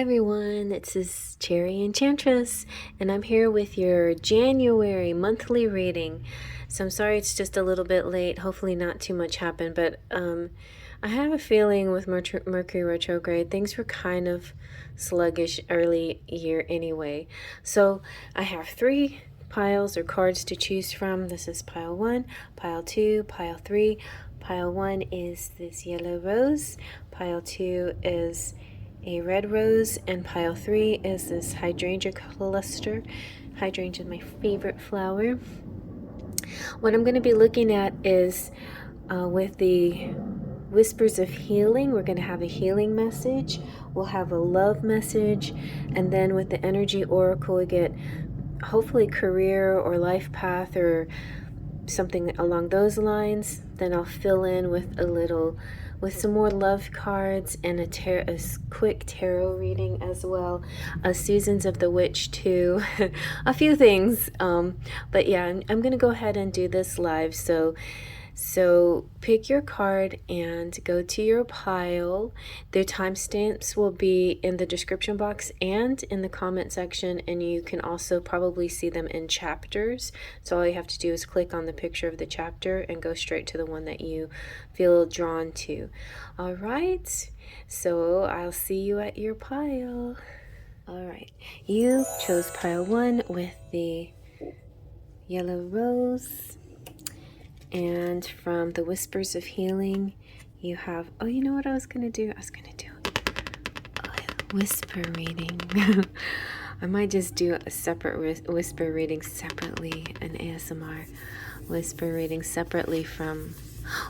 everyone, this is Cherry Enchantress, and I'm here with your January monthly reading. So I'm sorry it's just a little bit late, hopefully not too much happened, but I have a feeling with Mercury retrograde, things were kind of sluggish early year anyway. So I have 3 piles or cards to choose from. This is pile 1, pile 2, pile 3. Pile 1 is this yellow rose, pile 2 is a red rose, and pile 3 is this hydrangea cluster. Hydrangea is my favorite flower. What I'm going to be looking at is with the whispers of healing, we're going to have a healing message, we'll have a love message, and then with the energy oracle we get hopefully career or life path or something along those lines. Then I'll fill in with some more love cards and a quick tarot reading as well, Seasons of the Witch too, a few things. But yeah, I'm gonna go ahead and do this live. So pick your card and go to your pile. Their timestamps will be in the description box and in the comment section, and you can also probably see them in chapters. So all you have to do is click on the picture of the chapter and go straight to the one that you feel drawn to. All right, so I'll see you at your pile. All right, you chose pile 1 with the yellow rose. And from the Whispers of Healing, you have, oh, you know what I was going to do? I was going to do a whisper reading. I might just do a separate whisper reading separately, an ASMR whisper reading separately from,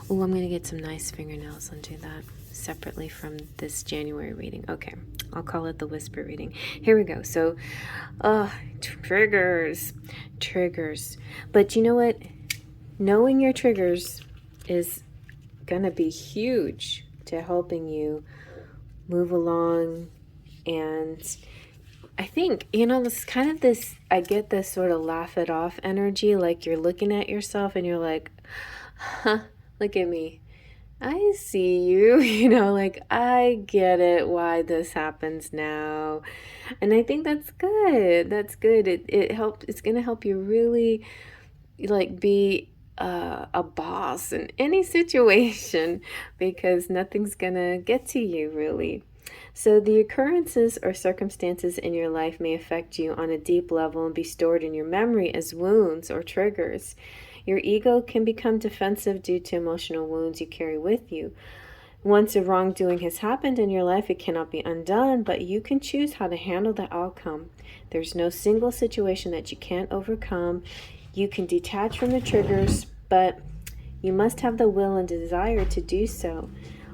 oh, I'm going to get some nice fingernails and do that separately from this January reading. Okay, I'll call it the whisper reading. Here we go. So, triggers. But you know what? Knowing your triggers is gonna be huge to helping you move along. And I think, this kind of this, I get this sort of laugh it off energy, like you're looking at yourself and you're like, huh, look at me. I see you, like I get it why this happens now. And I think that's good. That's good. It helps, it's gonna help you really be a boss in any situation, because nothing's gonna get to you really. So the occurrences or circumstances in your life may affect you on a deep level and be stored in your memory as wounds or triggers. Your ego can become defensive due to emotional wounds you carry with you. Once a wrongdoing has happened in your life, it cannot be undone, but you can choose how to handle the outcome. There's no single situation that you can't overcome. You can detach from the triggers, but you must have the will and desire to do so.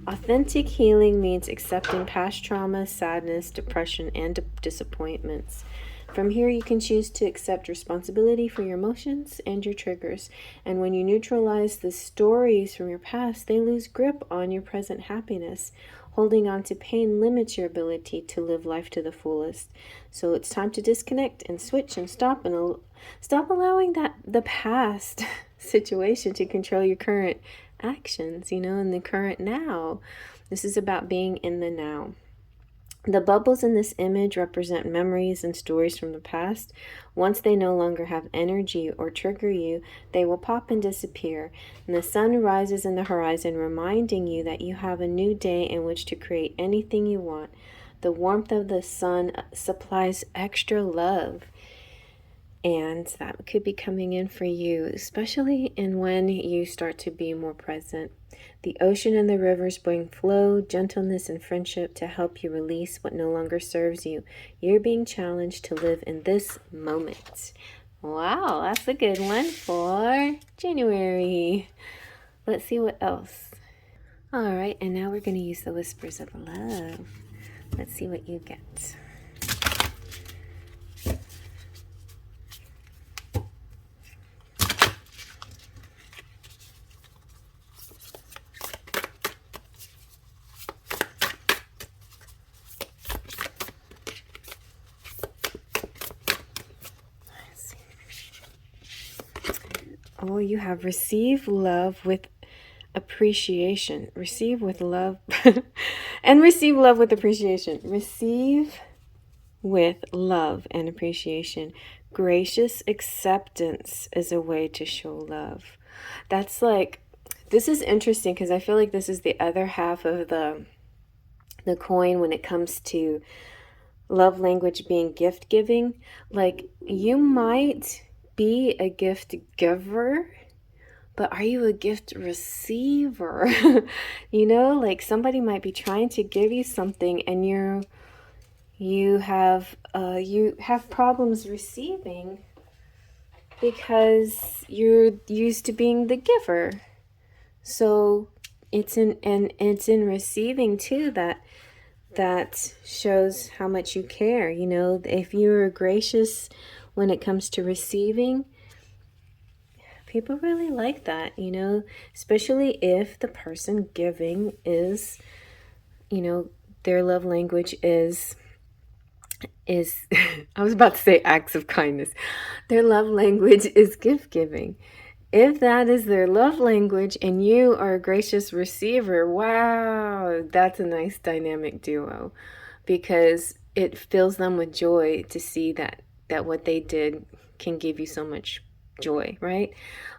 Authentic healing means accepting past trauma, sadness, depression, and disappointments. From here, you can choose to accept responsibility for your emotions and your triggers. And when you neutralize the stories from your past, they lose grip on your present happiness. Holding on to pain limits your ability to live life to the fullest. So it's time to disconnect and switch and stop allowing the past situation to control your current actions, in the current now. This is about being in the now. The bubbles in this image represent memories and stories from the past. Once they no longer have energy or trigger you, they will pop and disappear. And the sun rises in the horizon, reminding you that you have a new day in which to create anything you want. The warmth of the sun supplies extra love. And that could be coming in for you, especially when you start to be more present. The ocean and the rivers bring flow, gentleness, and friendship to help you release what no longer serves you. You're being challenged to live in this moment. Wow, that's a good one for January. Let's see what else. All right, and now we're going to use the Whispers of Love. Let's see what you get. Oh, you have receive love with appreciation. Receive with love and receive love with appreciation. Receive with love and appreciation. Gracious acceptance is a way to show love. That's like, this is interesting because I feel like this is the other half of the coin when it comes to love language being gift giving. Like, you might be a gift giver, but are you a gift receiver? You know, like somebody might be trying to give you something and you have problems receiving because you're used to being the giver. So it's in receiving too that shows how much you care. You know, if you're gracious when it comes to receiving, people really like that, you know, especially if the person giving is, you know, their love language is I was about to say acts of kindness. Their love language is gift giving. If that is their love language and you are a gracious receiver, wow, that's a nice dynamic duo, because it fills them with joy to see that what they did can give you so much joy, right?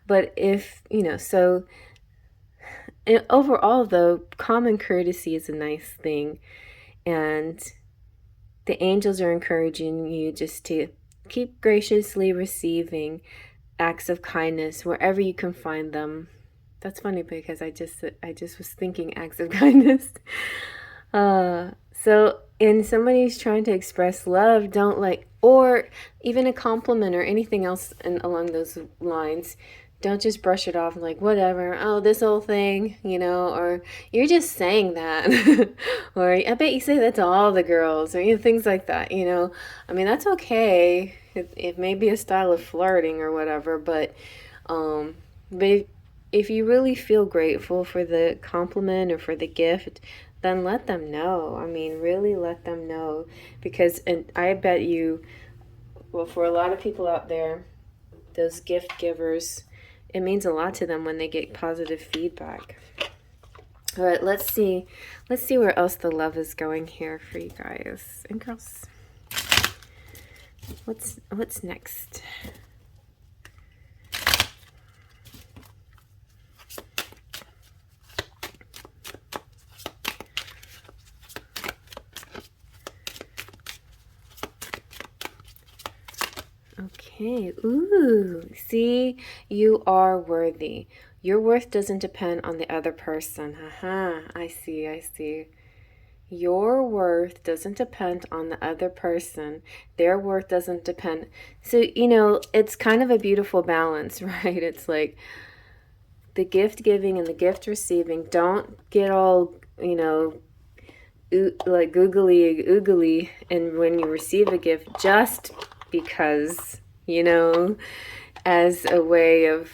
But if, you know, so overall though, common courtesy is a nice thing, and the angels are encouraging you just to keep graciously receiving acts of kindness wherever you can find them. That's funny because I just was thinking acts of kindness. So in somebody's trying to express love, don't like, or even a compliment or anything else along those lines, don't just brush it off like, whatever, oh, this whole thing, you know, or you're just saying that. Or I bet you say that to all the girls, or you know, things like that, you know. I mean, that's okay. It may be a style of flirting or whatever, but if you really feel grateful for the compliment or for the gift, then let them know. I mean, really let them know, because, and I bet you, well, for a lot of people out there, those gift givers, it means a lot to them when they get positive feedback. All right, let's see where else the love is going here for you guys and girls. What's next? Okay, ooh, see, you are worthy. Your worth doesn't depend on the other person. I see. Your worth doesn't depend on the other person. Their worth doesn't depend. So, you know, it's kind of a beautiful balance, right? It's like the gift giving and the gift receiving. Don't get all, you know, like googly oogly and when you receive a gift just because, you know, as a way of,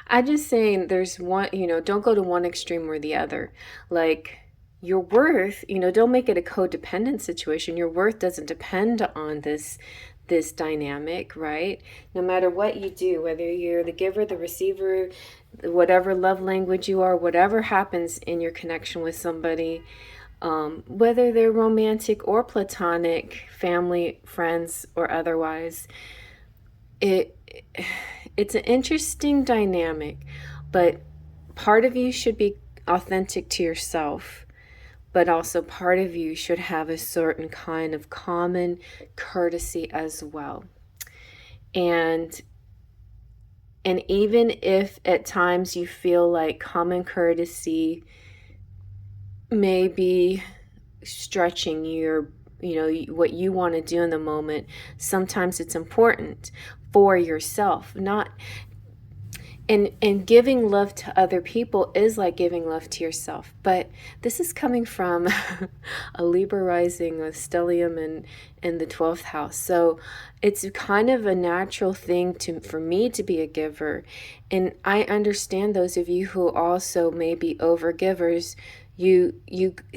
I'm just saying there's one, you know, don't go to one extreme or the other. Like, your worth, you know, don't make it a codependent situation. Your worth doesn't depend on this dynamic, right? No matter what you do, whether you're the giver, the receiver, whatever love language you are, whatever happens in your connection with somebody, whether they're romantic or platonic, family, friends, or otherwise, it's an interesting dynamic, but part of you should be authentic to yourself, but also part of you should have a certain kind of common courtesy as well. And even if at times you feel like common courtesy may be stretching your, you know, what you want to do in the moment, sometimes it's important for yourself, not, and giving love to other people is like giving love to yourself. But this is coming from a Libra rising with stellium in the 12th house. So it's kind of a natural thing for me to be a giver. And I understand those of you who also may be over givers. You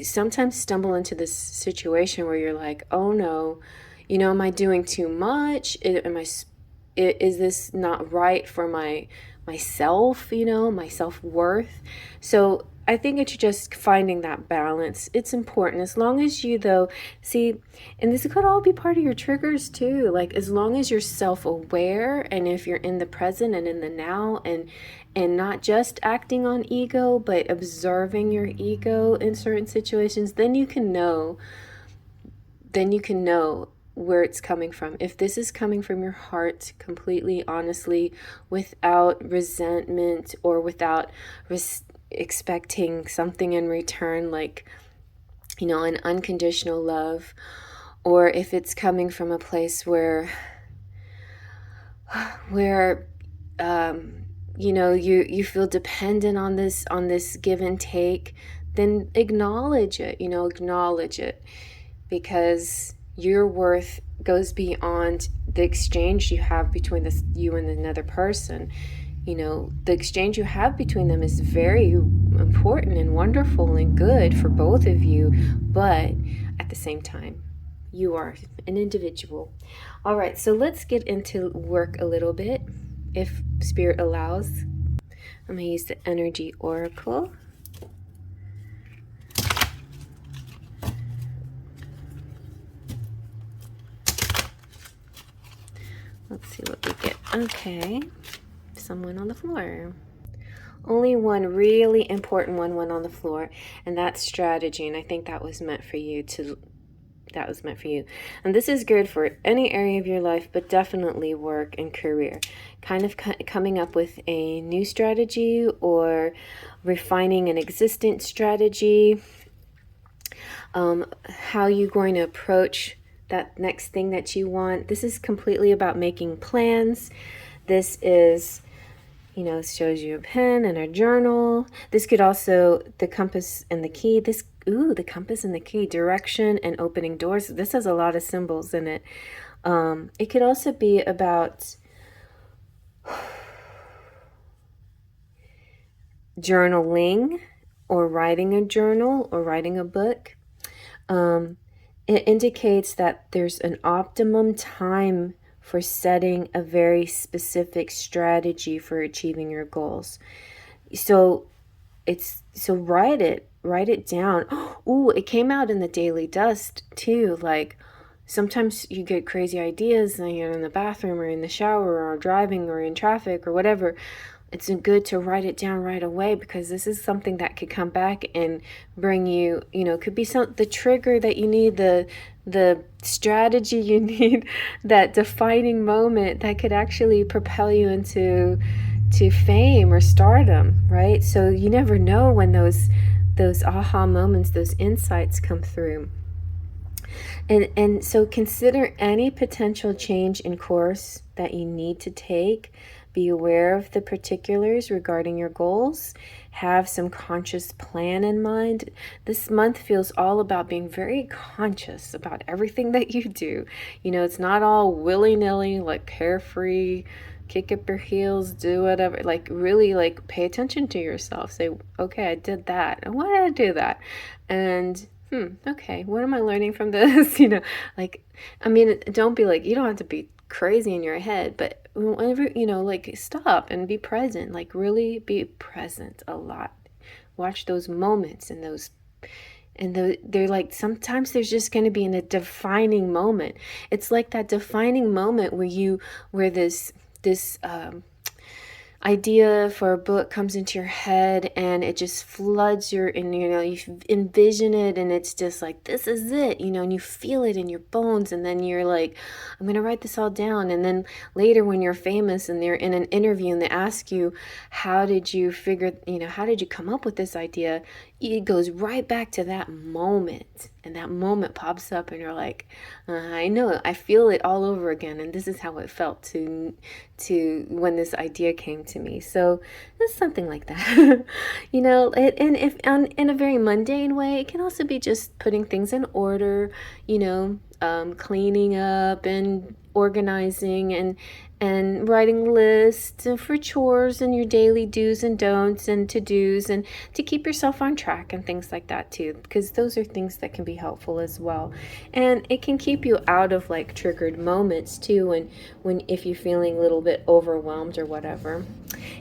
sometimes stumble into this situation where you're like, oh no, you know, am I doing too much? Is this not right for myself, you know, my self-worth? So I think it's just finding that balance. It's important. As long as you, though, see, and this could all be part of your triggers too. Like, as long as you're self-aware, and if you're in the present and in the now, and not just acting on ego, but observing your ego in certain situations, then you can know. Then you can know where it's coming from. If this is coming from your heart, completely, honestly, without resentment or without expecting something in return, like, you know, an unconditional love, or if it's coming from a place where you know, you feel dependent on this give and take, then acknowledge it, you know, acknowledge it, because your worth goes beyond the exchange you have between you and another person. You know, the exchange you have between them is very important and wonderful and good for both of you, but at the same time, you are an individual. All right, so let's get into work a little bit, if Spirit allows. I'm going to use the Energy Oracle. Let's see what we get. Okay, someone on the floor. Only one really important one went on the floor, and that's strategy. And I think that was meant for you to. That was meant for you. And this is good for any area of your life, but definitely work and career. Kind of coming up with a new strategy or refining an existing strategy. How you're going to approach that next thing that you want. This is completely about making plans. This is, you know, it shows you a pen and a journal. This could also, the compass and the key. The compass and the key, direction and opening doors. This has a lot of symbols in it. It could also be about journaling or writing a journal or writing a book. It indicates that there's an optimum time for setting a very specific strategy for achieving your goals. So write it down. Oh, it came out in the Daily Dust too. Like, sometimes you get crazy ideas and you're in the bathroom or in the shower or driving or in traffic or whatever. It's good to write it down right away, because this is something that could come back and bring you, you know, could be the trigger that you need, the strategy you need, that defining moment that could actually propel you into fame or stardom, right? So you never know when those aha moments, those insights come through. And so consider any potential change in course that you need to take. Be aware of the particulars regarding your goals. Have some conscious plan in mind. This month feels all about being very conscious about everything that you do. You know, it's not all willy-nilly, like carefree, kick up your heels, do whatever. Like, really, like, pay attention to yourself. Say, okay, I did that. And why did I do that? And okay, what am I learning from this? You know, like, I mean, don't be like, you don't have to be crazy in your head, but whenever, you know, like, stop and be present. Like, really be present a lot. Watch those moments and they're like, sometimes there's just going to be in a defining moment. It's like that defining moment where this idea for a book comes into your head and it just floods and you know, you envision it and it's just like, this is it, you know, and you feel it in your bones, and then you're like, I'm gonna write this all down. And then later when you're famous and they're in an interview and they ask you, how did you come up with this idea? It goes right back to that moment, and that moment pops up and you're like, I know, I feel it all over again, and this is how it felt to when this idea came to me. So it's something like that. You know, and if in a very mundane way, it can also be just putting things in order, you know, cleaning up and organizing and writing lists for chores and your daily do's and don'ts and to-dos, and to keep yourself on track and things like that too, because those are things that can be helpful as well. And it can keep you out of like triggered moments too, when if you're feeling a little bit overwhelmed or whatever.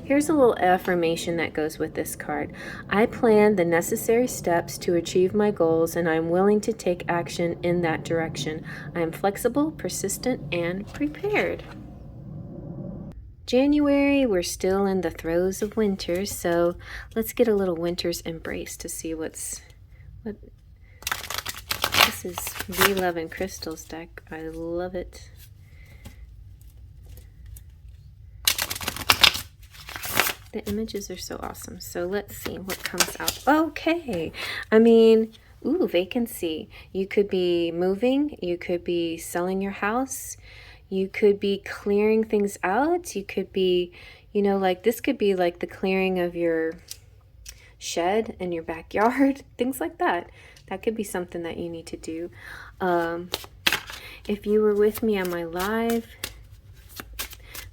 Here's a little affirmation that goes with this card. I plan the necessary steps to achieve my goals, and I am willing to take action in that direction. I am flexible, persistent, and prepared. January, we're still in the throes of winter, so let's get a little winter's embrace to see what. This is the Love&Crystals deck. I love it. The images are so awesome. So let's see what comes out. Okay. I mean, ooh, vacancy. You could be moving. You could be selling your house. You could be clearing things out. You could be, you know, like this could be like the clearing of your shed in your backyard. Things like that. That could be something that you need to do. If you were with me on my live,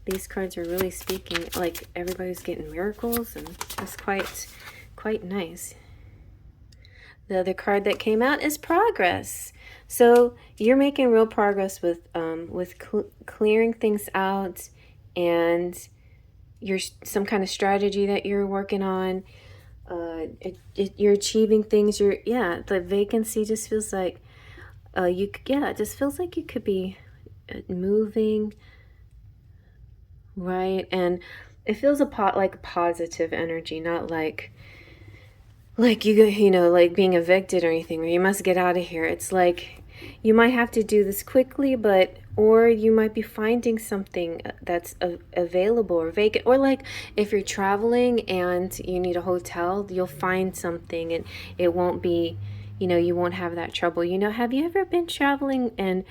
these cards are really speaking, like everybody's getting miracles, and it's quite nice. The other card that came out is progress. So you're making real progress with clearing things out, and some kind of strategy that you're working on. You're achieving things. The vacancy just feels like it just feels like you could be moving. Right, and it feels like a positive energy, not like you know, like being evicted or anything, where you must get out of here. It's like you might have to do this quickly, or you might be finding something that's available or vacant, or like if you're traveling and you need a hotel, you'll find something, and it won't be, you know, you won't have that trouble. You know, have you ever been traveling and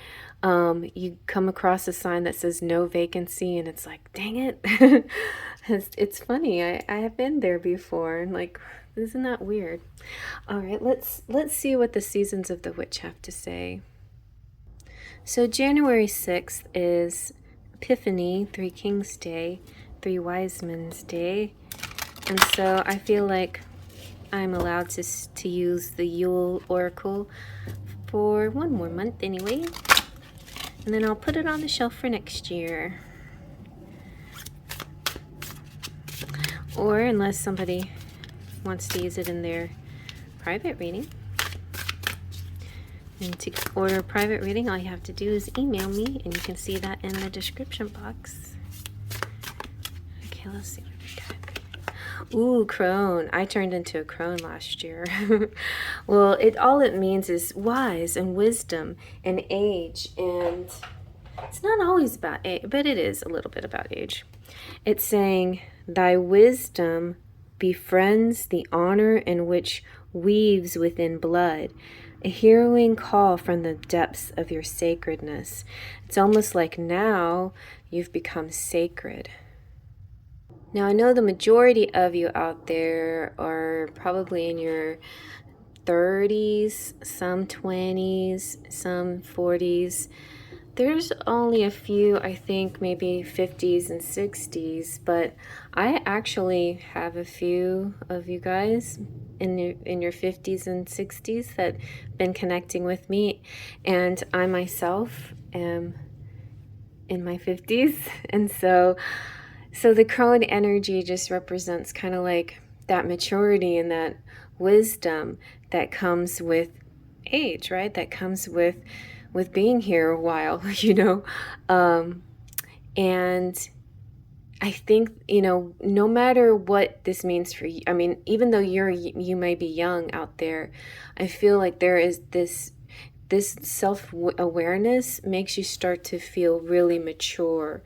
you come across a sign that says no vacancy, and it's like, dang it. It's funny. I have been there before, and like, isn't that weird? All right, let's see what the Seasons of the Witch have to say. So January 6th is Epiphany, Three Kings Day, Three Wise Men's Day, and so I feel like I'm allowed to use the YULE Oracle for one more month anyway. And then I'll put it on the shelf for next year. Or unless somebody wants to use it in their private reading. And to order a private reading, all you have to do is email me, and you can see that in the description box. Okay, let's see what we got. Ooh, crone. I turned into a crone last year. Well, all it means is wise and wisdom and age, and it's not always about age, but it is a little bit about age. It's saying, thy wisdom befriends the honor in which weaves within blood, a harrowing call from the depths of your sacredness. It's almost like now you've become sacred. Now, I know the majority of you out there are probably in your 30s, some 20s, some 40s. There's only a few, I think, maybe 50s and 60s, but I actually have a few of you guys in your 50s and 60s that have been connecting with me, and I myself am in my 50s, and so the crone energy just represents kind of like that maturity and that wisdom that comes with age, right? That comes with being here a while, you know. And I think, you know, no matter what this means for you, I mean, even though you may be young out there, I feel like there is this self-awareness makes you start to feel really mature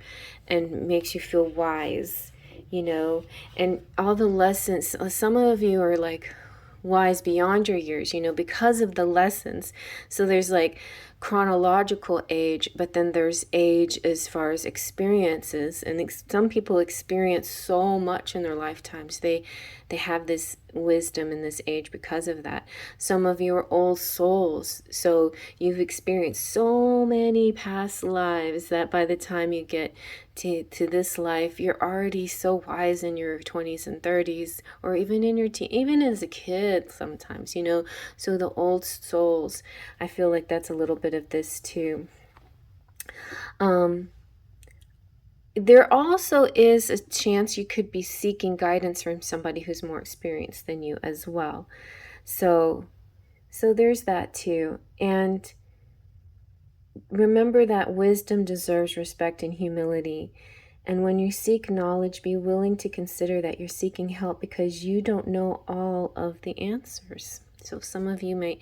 and makes you feel wise, you know, and all the lessons. Some of you are like wise beyond your years, you know, because of the lessons. So there's like chronological age, but then there's age as far as experiences, and some people experience so much in their lifetimes. They have this wisdom in this age because of that. Some of you are old souls, so you've experienced so many past lives that by the time you get to this life, you're already so wise in your 20s and 30s, or even in your even as a kid sometimes, you know. So the old souls, I feel like that's a little bit of this too. there also is a chance you could be seeking guidance from somebody who's more experienced than you as well. So there's that too. And remember that wisdom deserves respect and humility. And when you seek knowledge, be willing to consider that you're seeking help because you don't know all of the answers. So some of you may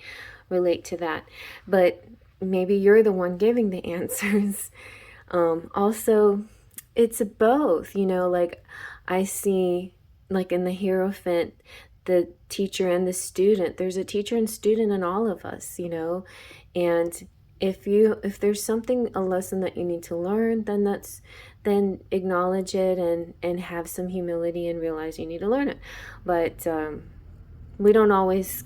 relate to that, but maybe you're the one giving the answers. Also, it's both, like I see, like in the Hierophant, the teacher and the student. There's a teacher and student in all of us, and if there's something, a lesson that you need to learn, then acknowledge it and have some humility and realize you need to learn it. But we don't always.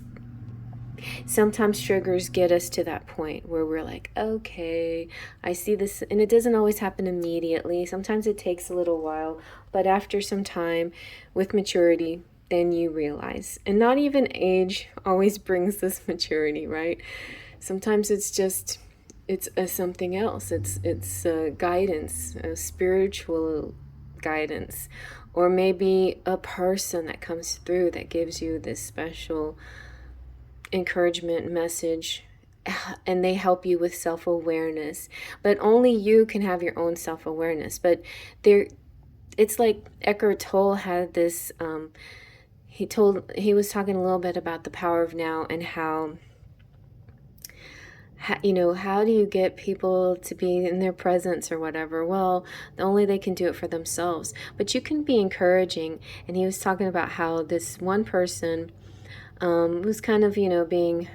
Sometimes triggers get us to that point where we're like, okay, I see this, and it doesn't always happen immediately. Sometimes it takes a little while, but after some time with maturity, then you realize. And not even age always brings this maturity, right? Sometimes it's just, it's something else. It's guidance, a spiritual guidance, or maybe a person that comes through that gives you this special encouragement message, and they help you with self-awareness. But only you can have your own self-awareness. But it's like Eckhart Tolle had this, he was talking a little bit about the power of now and how do you get people to be in their presence or whatever? Well, only they can do it for themselves. But you can be encouraging. And he was talking about how this one person was kind of, being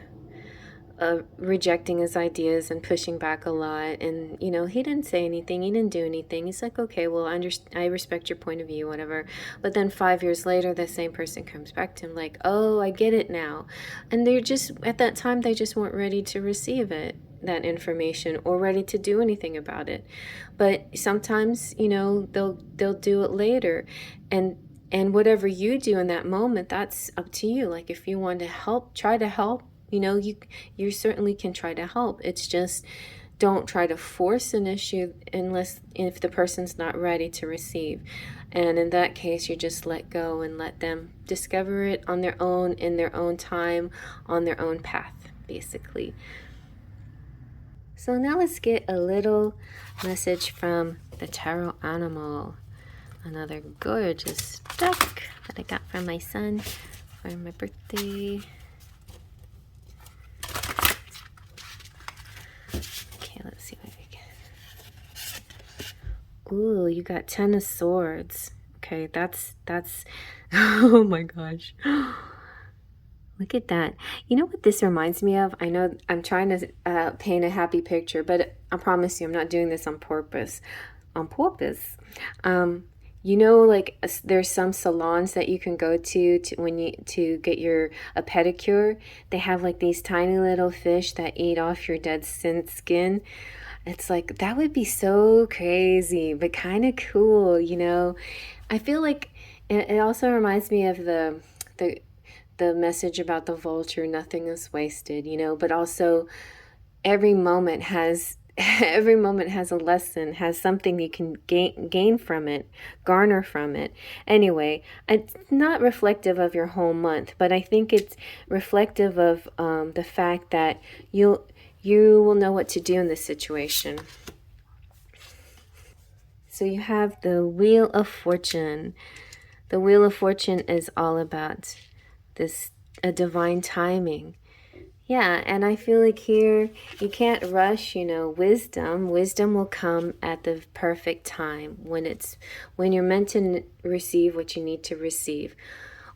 rejecting his ideas and pushing back a lot. And, he didn't say anything. He didn't do anything. He's like, okay, well, I respect your point of view, whatever. But then 5 years later, the same person comes back to him like, oh, I get it now. And they're just, at that time, they just weren't ready to receive that information or ready to do anything about it. But sometimes, they'll do it later. And whatever you do in that moment, that's up to you. Like if you want to help, try to help, you certainly can try to help. It's just, don't try to force an issue if the person's not ready to receive. And in that case, you just let go and let them discover it on their own, in their own time, on their own path, basically. So now let's get a little message from the tarot animal. Another gorgeous duck that I got from my son for my birthday. Okay, let's see what we get. Ooh, you got 10 of Swords. Okay, that's oh my gosh. Look at that. You know what this reminds me of? I know I'm trying to paint a happy picture, but I promise you I'm not doing this on purpose. On purpose. Like there's some salons that you can go to get a pedicure. They have like these tiny little fish that eat off your dead skin. It's like, that would be so crazy, but kind of cool, I feel like it also reminds me of the message about the vulture, nothing is wasted, but also every moment has a lesson, has something you can gain from it, garner from it. Anyway, it's not reflective of your whole month, but I think it's reflective of the fact that you will know what to do in this situation. So you have the Wheel of Fortune. The Wheel of Fortune is all about a divine timing. Yeah, and I feel like here you can't rush, wisdom. Wisdom will come at the perfect time when you're meant to receive what you need to receive.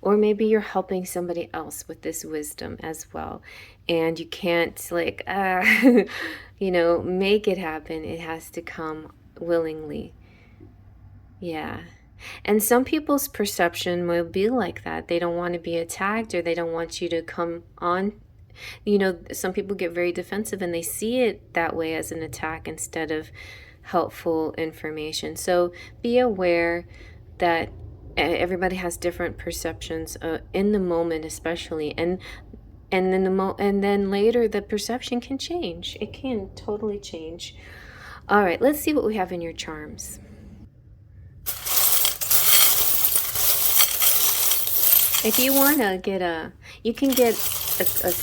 Or maybe you're helping somebody else with this wisdom as well. And you can't make it happen. It has to come willingly. Yeah. And some people's perception will be like that. They don't want to be attacked, or they don't want you to come on. Some people get very defensive and they see it that way, as an attack instead of helpful information. So be aware that everybody has different perceptions in the moment, especially, and then later the perception can change. It can totally change. All right, let's see what we have in your charms. If you want to get you can get a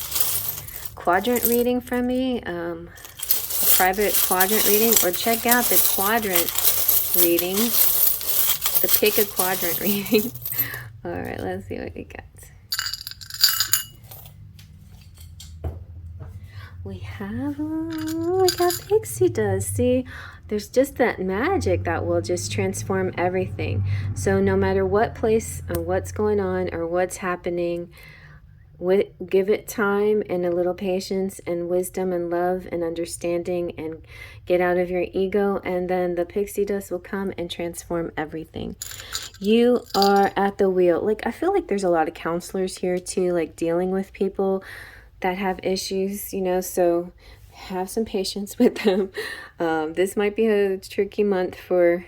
quadrant reading from me, a private quadrant reading, or check out the quadrant reading, the pick a quadrant reading. All right, let's see what we got. We have, we got Pixie does. See, there's just that magic that will just transform everything. So no matter what place or what's going on or what's happening, give it time and a little patience and wisdom and love and understanding, and get out of your ego, and then the pixie dust will come and transform everything. You are at the wheel. Like, I feel like there's a lot of counselors here too, like dealing with people that have issues, you know, so have some patience with them. This might be a tricky month for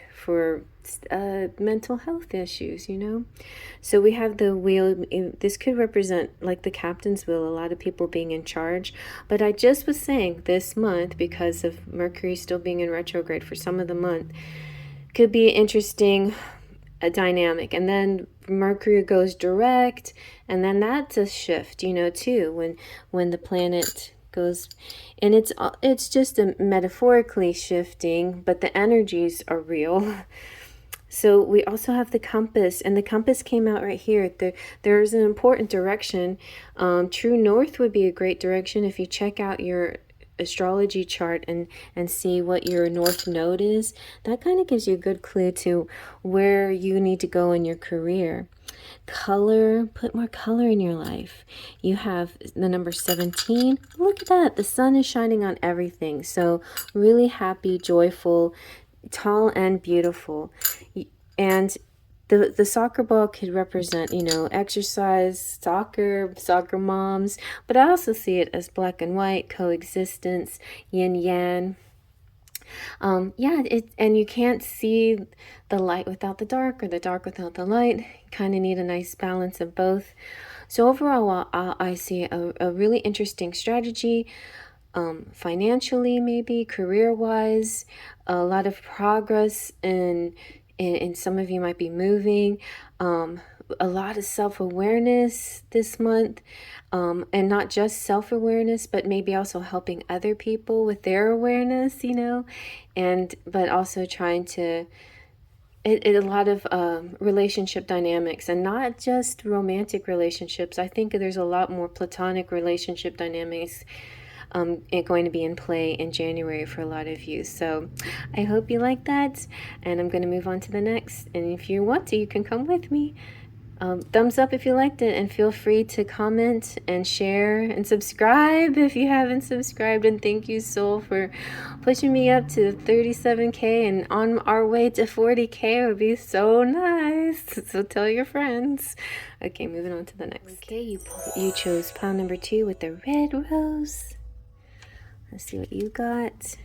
mental health issues, you know. So we have the wheel. This could represent like the captain's wheel, a lot of people being in charge. But I just was saying this month, because of Mercury still being in retrograde for some of the month, could be interesting, a dynamic. And then Mercury goes direct, and then that's a shift, you know, too, when the planet goes, and it's just a metaphorically shifting, but the energies are real. So we also have the compass, and the compass came out right here. There's an important direction. True north would be a great direction if you check out your astrology chart and see what your north node is. That kind of gives you a good clue to where you need to go in your career. Color, put more color in your life. You have the number 17. Look at that, the sun is shining on everything. So really happy, joyful, tall and beautiful. And the soccer ball could represent, you know, exercise, soccer moms, but I also see it as black and white, coexistence, yin yang. Yeah, and you can't see the light without the dark, or the dark without the light. You kind of need a nice balance of both. So overall, I see a really interesting strategy, financially, maybe career-wise, a lot of progress, and some of you might be moving, a lot of self-awareness this month, and not just self-awareness, but maybe also helping other people with their awareness, you know, but also trying to, a lot of relationship dynamics, and not just romantic relationships. I think there's a lot more platonic relationship dynamics going to be in play in January for a lot of you. So I hope you like that, and I'm going to move on to the next. And if you want to, you can come with me. Thumbs up if you liked it, and feel free to comment and share and subscribe if you haven't subscribed. And thank you, Soul, for pushing me up to 37K, and on our way to 40K. It would be so nice. So tell your friends. Okay, moving on to the next. Okay, you chose pile number 2 with the red rose. Let's see what you got.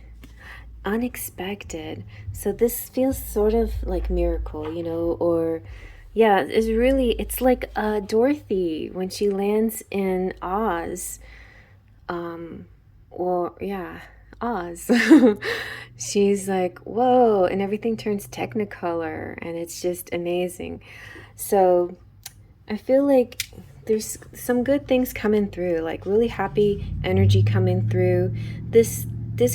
Unexpected. So this feels sort of like miracle, you know, or yeah, it's like Dorothy when she lands in Oz. Oz. She's like, whoa, and everything turns technicolor, and it's just amazing. So I feel like there's some good things coming through, like really happy energy coming through. This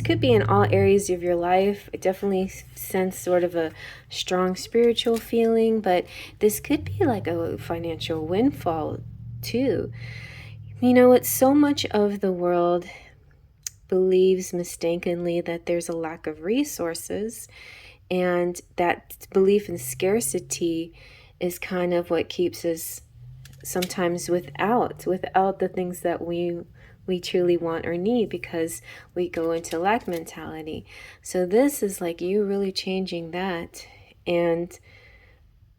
could be in all areas of your life. I definitely sense sort of a strong spiritual feeling, but this could be like a financial windfall too. You know, it's so much of the world believes mistakenly that there's a lack of resources, and that belief in scarcity is kind of what keeps us sometimes without the things that we truly want or need, because we go into lack mentality. So this is like you really changing that and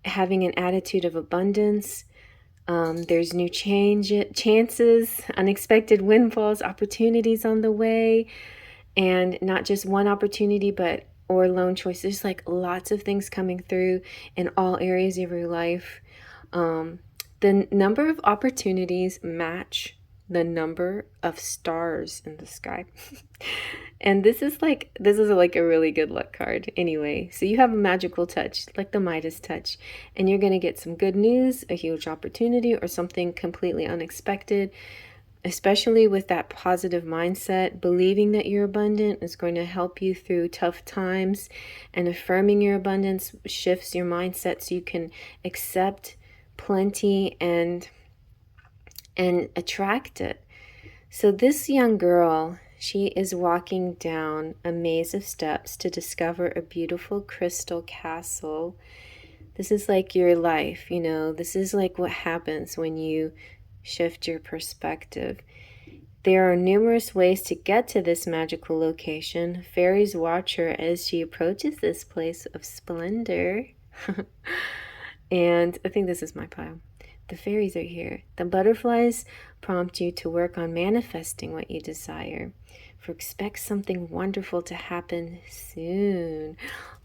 having an attitude of abundance. There's new chances, unexpected windfalls, opportunities on the way, and not just one opportunity, but or lone choice. There's like lots of things coming through in all areas of your life. The number of opportunities match the number of stars in the sky. And this is like a really good luck card anyway. So you have a magical touch, like the Midas touch, and you're going to get some good news, a huge opportunity, or something completely unexpected. Especially with that positive mindset, believing that you're abundant is going to help you through tough times, and affirming your abundance shifts your mindset so you can accept plenty and attract it. So this young girl, she is walking down a maze of steps to discover a beautiful crystal castle. This is like your life, you know. This is like what happens when you shift your perspective. There are numerous ways to get to this magical location. Fairies watch her as she approaches this place of splendor. And I think this is my pile. The fairies are here. The butterflies prompt you to work on manifesting what you desire. For expect something wonderful to happen soon.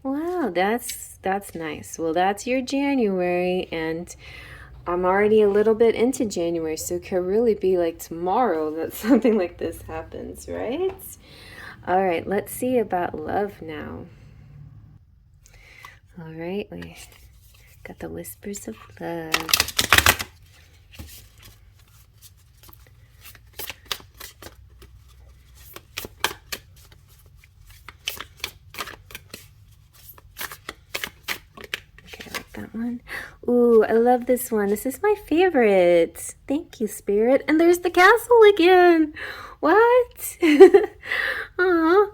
Wow, that's nice. Well, that's your January, and I'm already a little bit into January, so it could really be like tomorrow that something like this happens, right? All right, let's see about love now. All right, we got the whispers of love. That one. Ooh, I love this one. This is my favorite. Thank you, Spirit. And there's the castle again. What? Aw.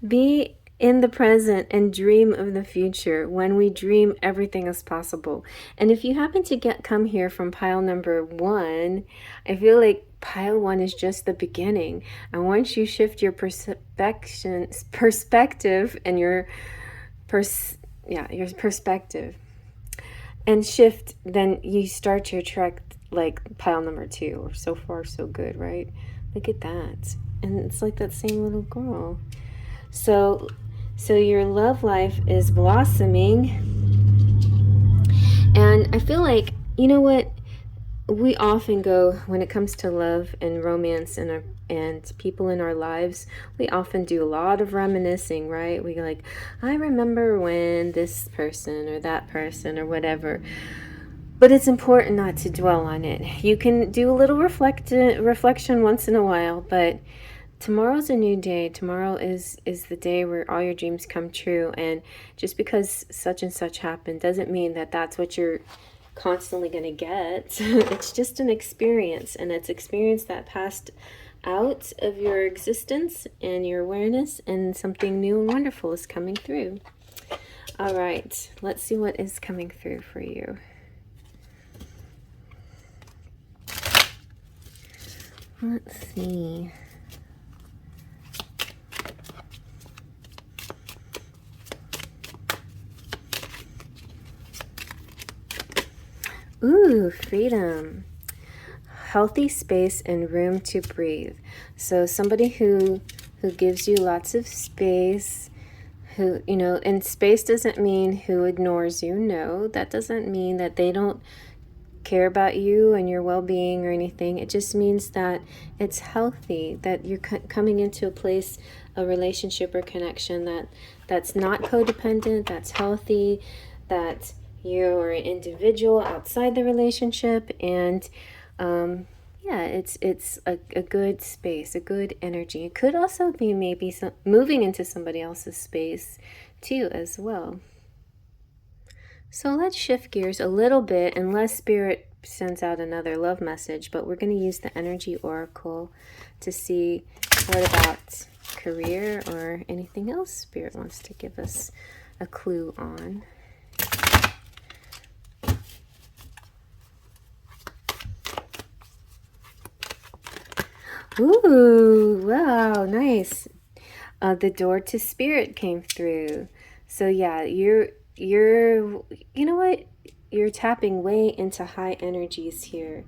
Be in the present and dream of the future. When we dream, everything is possible. And if you happen to come here from pile number 1, I feel like pile 1 is just the beginning. And once you shift your perspective and your perspective and shift, then you start to attract like pile number 2. Or so far so good, right? Look at that. And it's like that same little girl. So your love life is blossoming. And I feel like, you know what, we often go, when it comes to love and romance and people in our lives, we often do a lot of reminiscing, right? We like, I remember when this person or that person or whatever. But it's important not to dwell on it. You can do a little reflection once in a while, but tomorrow's a new day. Tomorrow is the day where all your dreams come true. And just because such and such happened doesn't mean that that's what you're constantly going to get. It's just an experience, and it's experience that passed out of your existence and your awareness, and something new and wonderful is coming through. All right, let's see what is coming through for you. Let's see. Ooh, freedom. Healthy space and room to breathe. So somebody who gives you lots of space, who, you know, and space doesn't mean who ignores you. No, that doesn't mean that they don't care about you and your well-being or anything. It just means that it's healthy, that you're coming into a place, a relationship or connection that's not codependent, that's healthy, that you're an individual outside the relationship, and yeah, it's a good space, a good energy. It could also be maybe moving into somebody else's space too as well. So let's shift gears a little bit, unless Spirit sends out another love message, but we're going to use the Energy Oracle to see what about career or anything else Spirit wants to give us a clue on. Ooh, wow, nice. The door to Spirit came through. So yeah, you're you know what? You're tapping way into high energies here.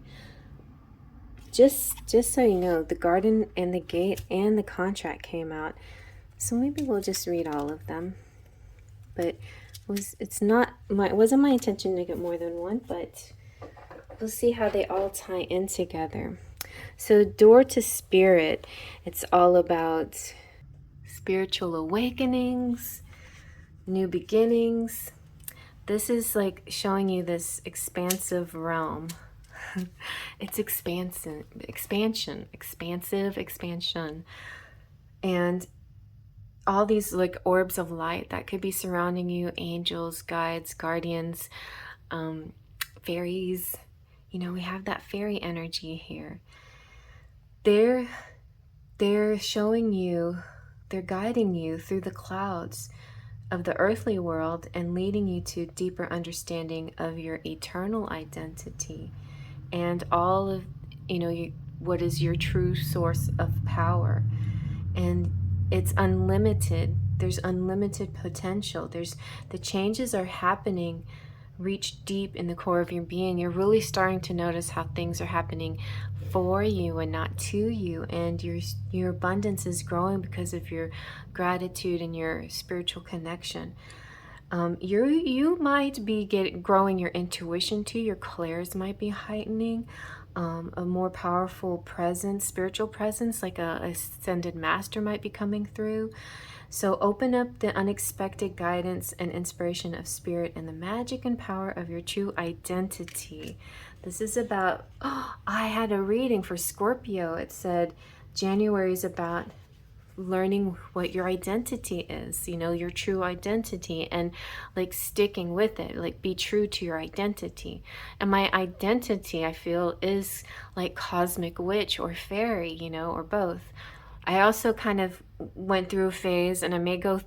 Just so you know, the garden and the gate and the contract came out. So maybe we'll just read all of them. But it wasn't my intention to get more than one, but we'll see how they all tie in together. So door to Spirit, it's all about spiritual awakenings, new beginnings. This is like showing you this expansive realm. It's expansive, expansive expansion. And all these like orbs of light that could be surrounding you, angels, guides, guardians, fairies. You know, we have that fairy energy here. They're showing you, they're guiding you through the clouds of the earthly world and leading you to deeper understanding of your eternal identity and all of, you know, what is your true source of power. And it's unlimited. There's unlimited potential. The changes are happening. Reach deep in the core of your being. You're really starting to notice how things are happening for you and not to you, and your abundance is growing because of your gratitude and your spiritual connection. You might be growing your intuition too. Your clairs might be heightening. A more powerful presence, spiritual presence, like a ascended master might be coming through. So open up the unexpected guidance and inspiration of spirit and the magic and power of your true identity. This is about, I had a reading for Scorpio. It said January is about learning what your identity is, you know, your true identity, and like sticking with it, like be true to your identity. And my identity, I feel, is like cosmic witch or fairy, you know, or both. I also kind of went through a phase, and I may go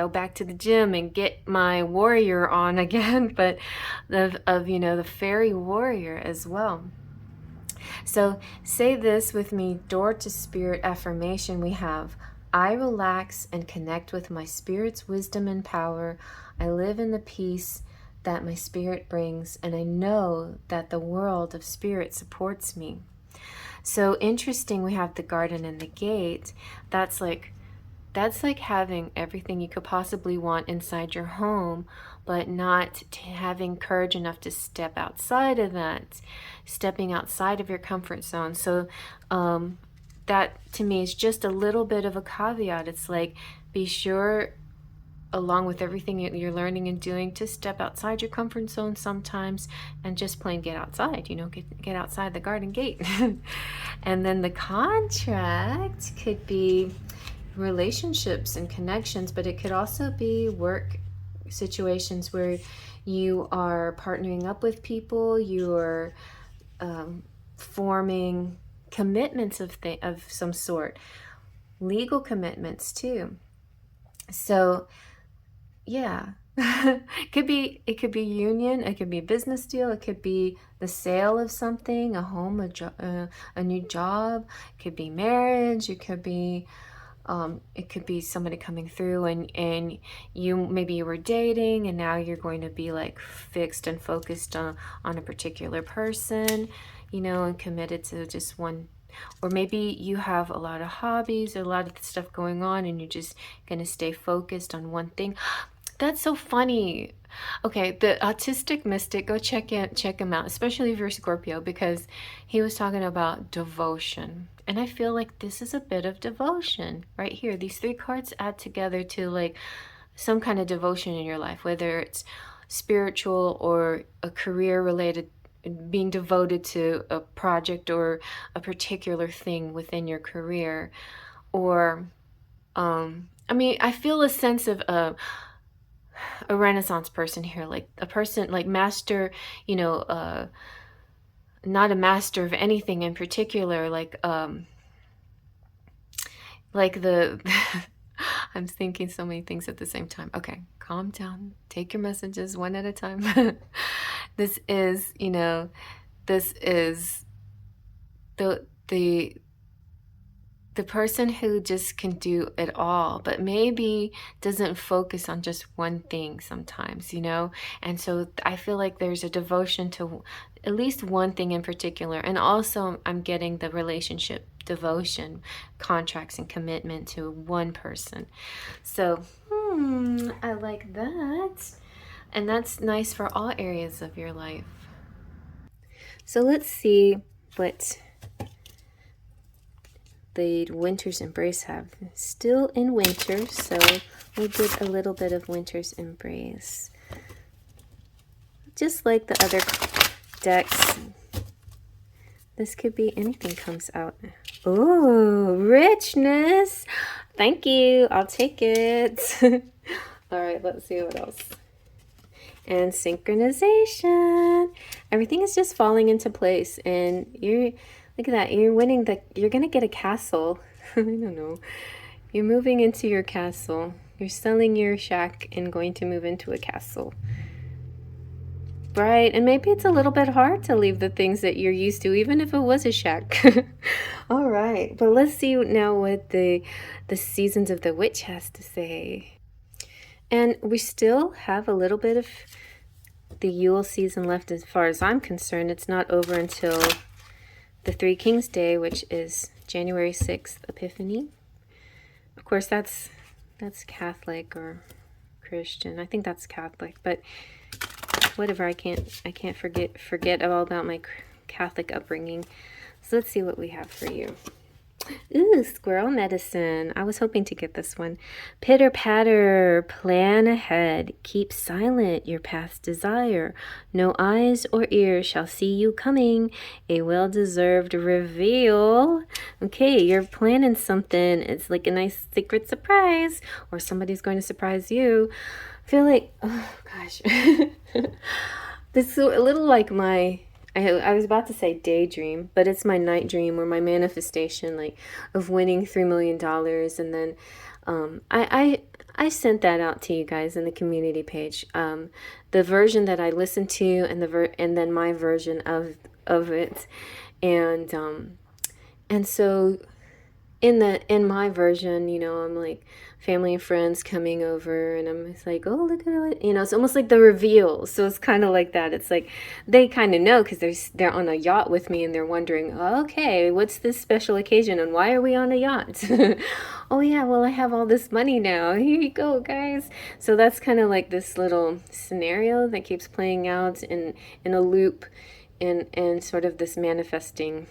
back to the gym and get my warrior on again, but of you know, the fairy warrior as well. So say this with me, door to spirit affirmation. We have, I relax and connect with my spirit's wisdom and power. I live in the peace that my spirit brings, and I know that the world of spirit supports me. So interesting, we have the garden and the gate. That's like having everything you could possibly want inside your home, but not having courage enough to step outside of that, stepping outside of your comfort zone. So that to me is just a little bit of a caveat. It's like, be sure, along with everything you're learning and doing, to step outside your comfort zone sometimes and just plain get outside, you know, get outside the garden gate. And then the contract could be relationships and connections, but it could also be work situations where you are partnering up with people, you're forming commitments of some sort, legal commitments too. So yeah, it could be union, it could be a business deal, it could be the sale of something, a home, a new job, it could be marriage, it could be somebody coming through and maybe you were dating and now you're going to be like fixed and focused on a particular person, you know, and committed to just one. Or maybe you have a lot of hobbies, a lot of stuff going on, and you're just going to stay focused on one thing. That's so funny. Okay, the autistic mystic, go check him out, especially if you're Scorpio, because he was talking about devotion. And I feel like this is a bit of devotion right here. These three cards add together to like some kind of devotion in your life, whether it's spiritual or a career related, being devoted to a project or a particular thing within your career. Or I mean, I feel a sense of a Renaissance person here, like a person like master, you know, not a master of anything in particular, like the I'm thinking so many things at the same time. Okay, calm down, take your messages one at a time. This is, you know, this is the person who just can do it all, but maybe doesn't focus on just one thing sometimes, you know? And so I feel like there's a devotion to at least one thing in particular. And also I'm getting the relationship devotion, contracts and commitment to one person. So, I like that. And that's nice for all areas of your life. So let's see what the Winter's Embrace have. Still in winter, so we'll get a little bit of Winter's Embrace. Just like the other decks, this could be anything comes out. Oh, richness! Thank you, I'll take it. All right, let's see what else. And synchronization. Everything is just falling into place, and you're, look at that, you're winning you're gonna get a castle. I don't know. You're moving into your castle. You're selling your shack and going to move into a castle. Right, and maybe it's a little bit hard to leave the things that you're used to, even if it was a shack. All right, but let's see now what the Seasons of the Witch has to say. And we still have a little bit of the Yule season left as far as I'm concerned. It's not over until the Three Kings Day, which is January 6th, Epiphany. Of course, that's Catholic or Christian. I think that's Catholic, but whatever, I can't forget all about my Catholic upbringing. So let's see what we have for you. Ooh, squirrel medicine. I was hoping to get this one. Pitter patter, plan ahead. Keep silent your past desire. No eyes or ears shall see you coming. A well-deserved reveal. Okay, you're planning something. It's like a nice secret surprise, or somebody's going to surprise you. I feel like, oh gosh, this is a little like my, I was about to say daydream, but it's my night dream or my manifestation, like of winning $3 million. And then I sent that out to you guys in the community page. The version that I listened to, and then my version of it, and so in my version, you know, I'm like family and friends coming over, and I'm just like, oh, look at it, you know, it's almost like the reveal. So it's kind of like that. It's like they kind of know because they're on a yacht with me, and they're wondering, okay, what's this special occasion and why are we on a yacht? Oh yeah, well, I have all this money now. Here you go, guys. So that's kind of like this little scenario that keeps playing out in a loop, and sort of this manifesting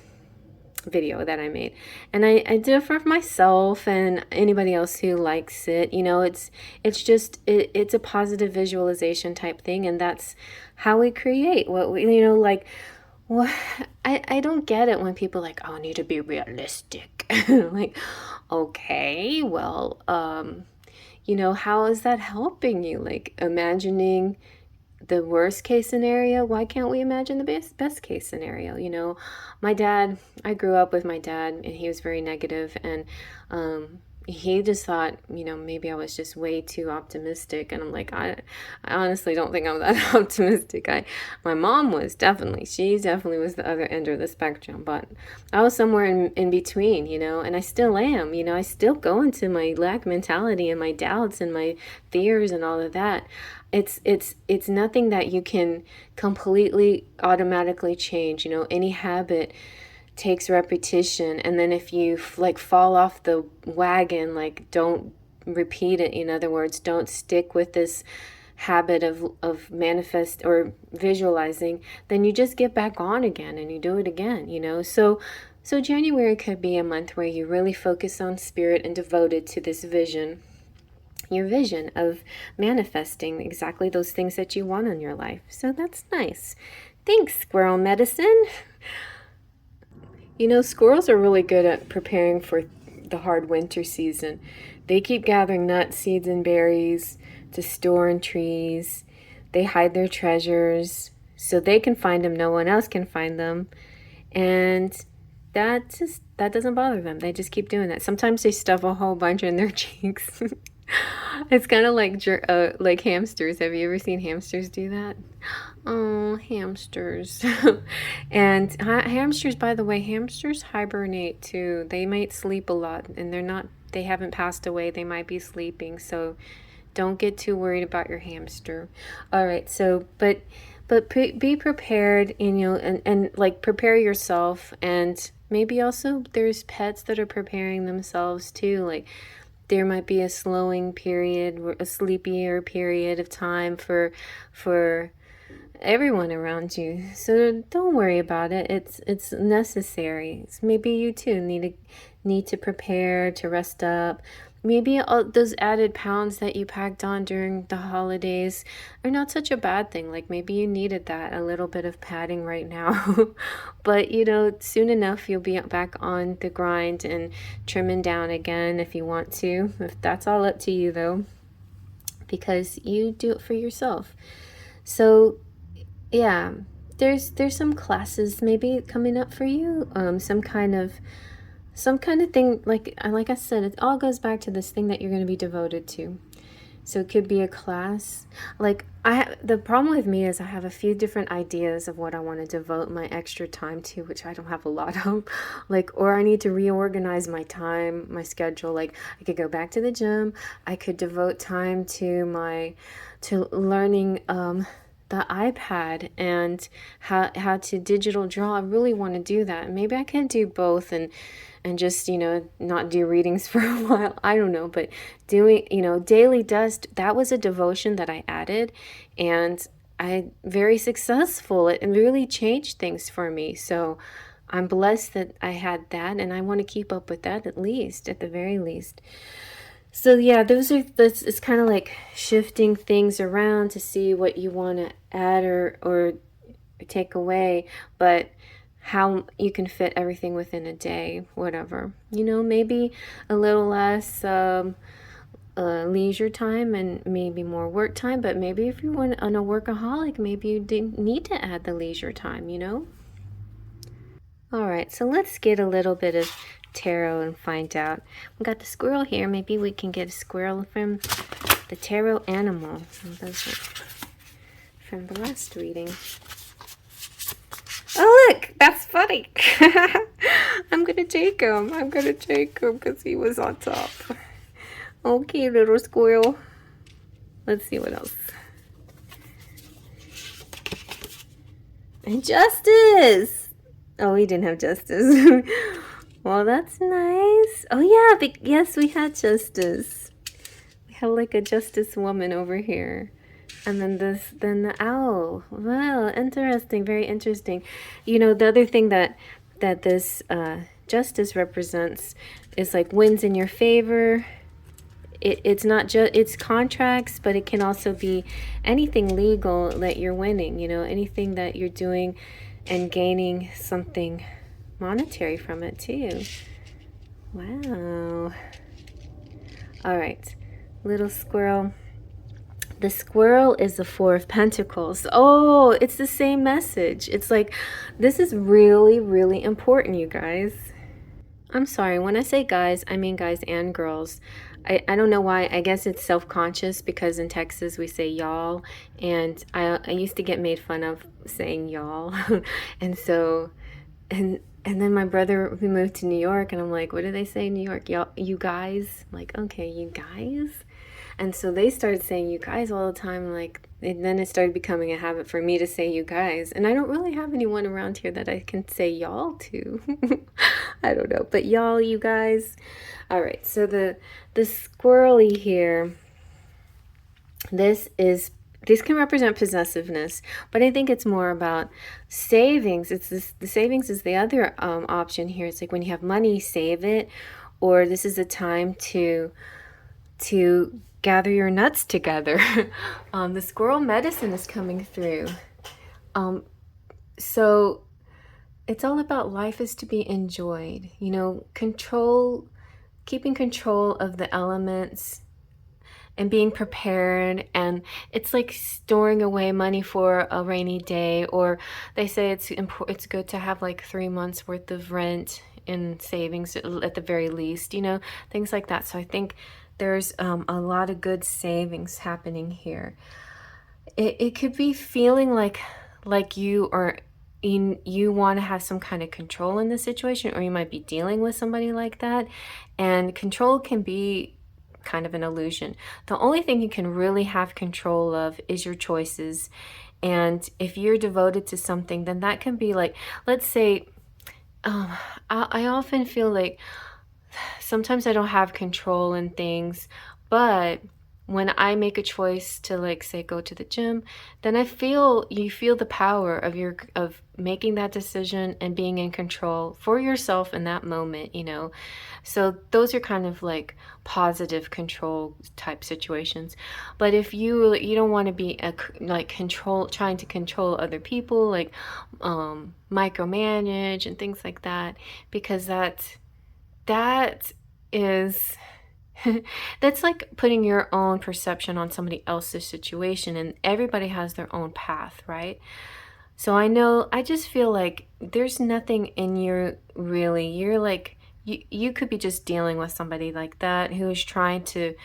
video that I made. And I do it for myself and anybody else who likes it. You know, it's just it's a positive visualization type thing, and that's how we create what we, you know, like, well, I don't get it when people are like, oh, I need to be realistic. Like, okay, well, you know, how is that helping you? Like, imagining the worst case scenario, why can't we imagine the best case scenario? You know, my dad, I grew up with my dad, and he was very negative, and he just thought, you know, maybe I was just way too optimistic. And I'm like, I honestly don't think I'm that optimistic. My mom was she definitely was the other end of the spectrum, but I was somewhere in between, you know, and I still am, you know, I still go into my lack mentality and my doubts and my fears and all of that. It's nothing that you can completely automatically change. You know, any habit takes repetition, and then if you like fall off the wagon, like, don't repeat it. In other words, don't stick with this habit of manifest or visualizing, then you just get back on again and you do it again, you know. So January could be a month where you really focus on spirit and devoted to this vision, your vision of manifesting exactly those things that you want in your life. So that's nice. Thanks, squirrel medicine. You know, squirrels are really good at preparing for the hard winter season. They keep gathering nuts, seeds, and berries to store in trees. They hide their treasures so they can find them. No one else can find them. And that doesn't bother them. They just keep doing that. Sometimes they stuff a whole bunch in their cheeks. It's kind of like hamsters. Have you ever seen hamsters do that? Oh, hamsters. And hamsters, by the way, hamsters hibernate too. They might sleep a lot, and they haven't passed away. They might be sleeping. So don't get too worried about your hamster. All right. So, but be prepared, and, you know, and like prepare yourself, and maybe also there's pets that are preparing themselves too. Like, there might be a slowing period, a sleepier period of time for everyone around you. So don't worry about it. It's necessary. Maybe you too need to prepare to rest up. Maybe all those added pounds that you packed on during the holidays are not such a bad thing. Like maybe you needed that, a little bit of padding right now. But you know, soon enough you'll be back on the grind and trimming down again if you want to. If that's all up to you though, because you do it for yourself. So yeah, there's some classes maybe coming up for you. Some kind of thing, like I said, it all goes back to this thing that you're going to be devoted to. So it could be a class. Like the problem with me is I have a few different ideas of what I want to devote my extra time to, which I don't have a lot of. Like, or I need to reorganize my time, my schedule. Like I could go back to the gym. I could devote time to learning the iPad and how to digital draw. I really want to do that. Maybe I can do both and just, you know, not do readings for a while. I don't know, but doing, you know, daily dust, that was a devotion that I added and I very successful. It really changed things for me. So I'm blessed that I had that and I want to keep up with that at the very least. So yeah, it's kind of like shifting things around to see what you want to add or take away, but how you can fit everything within a day, whatever. You know, maybe a little less leisure time and maybe more work time, but maybe if you're on a workaholic, maybe you didn't need to add the leisure time, you know? All right, so let's get a little bit of tarot and find out. We got the squirrel here. Maybe we can get a squirrel from the tarot animal. From the last reading. Oh, look, that's funny. I'm going to take him. Because he was on top. Okay, little squirrel. Let's see what else. And justice. Oh, we didn't have justice. Well, that's nice. Oh, yeah. Yes, we had justice. We have like a justice woman over here. And then the owl. Wow, interesting. Very interesting. You know, the other thing that this justice represents is like wins in your favor. It's not just, it's contracts, but it can also be anything legal that you're winning, you know, anything that you're doing and gaining something monetary from it too. Wow. All right, little squirrel. The squirrel is the Four of Pentacles. Oh, it's the same message. It's like, this is really, really important, you guys. I'm sorry, when I say guys, I mean guys and girls. I don't know why. I guess it's self-conscious because in Texas we say y'all. And I used to get made fun of saying y'all. And so, and then my brother, we moved to New York and I'm like, what do they say in New York? Y'all, you guys? I'm like, okay, you guys? And so they started saying you guys all the time, like, and then it started becoming a habit for me to say you guys. And I don't really have anyone around here that I can say y'all to. I don't know, but y'all, you guys. All right, so the squirrely here, this can represent possessiveness, but I think it's more about savings. The savings is the other option here. It's like when you have money, save it, or this is a time to gather your nuts together. The squirrel medicine is coming through. So it's all about life is to be enjoyed. You know, keeping control of the elements and being prepared. And it's like storing away money for a rainy day, or they say it's good to have like 3 months worth of rent in savings at the very least, you know, things like that. So I think there's a lot of good savings happening here. It could be feeling like you want to have some kind of control in the situation, or you might be dealing with somebody like that, and control can be kind of an illusion. The only thing you can really have control of is your choices. And if you're devoted to something, then that can be like, let's say, I often feel like sometimes I don't have control in things, but when I make a choice to, like, say go to the gym, then I feel you feel the power of making that decision and being in control for yourself in that moment, you know. So those are kind of like positive control type situations. But if you don't want to be like trying to control other people, like micromanage and things like that, because that is that's like putting your own perception on somebody else's situation, and everybody has their own path, right? So I just feel like there's nothing in you really. You're like, you could be just dealing with somebody like that who is trying to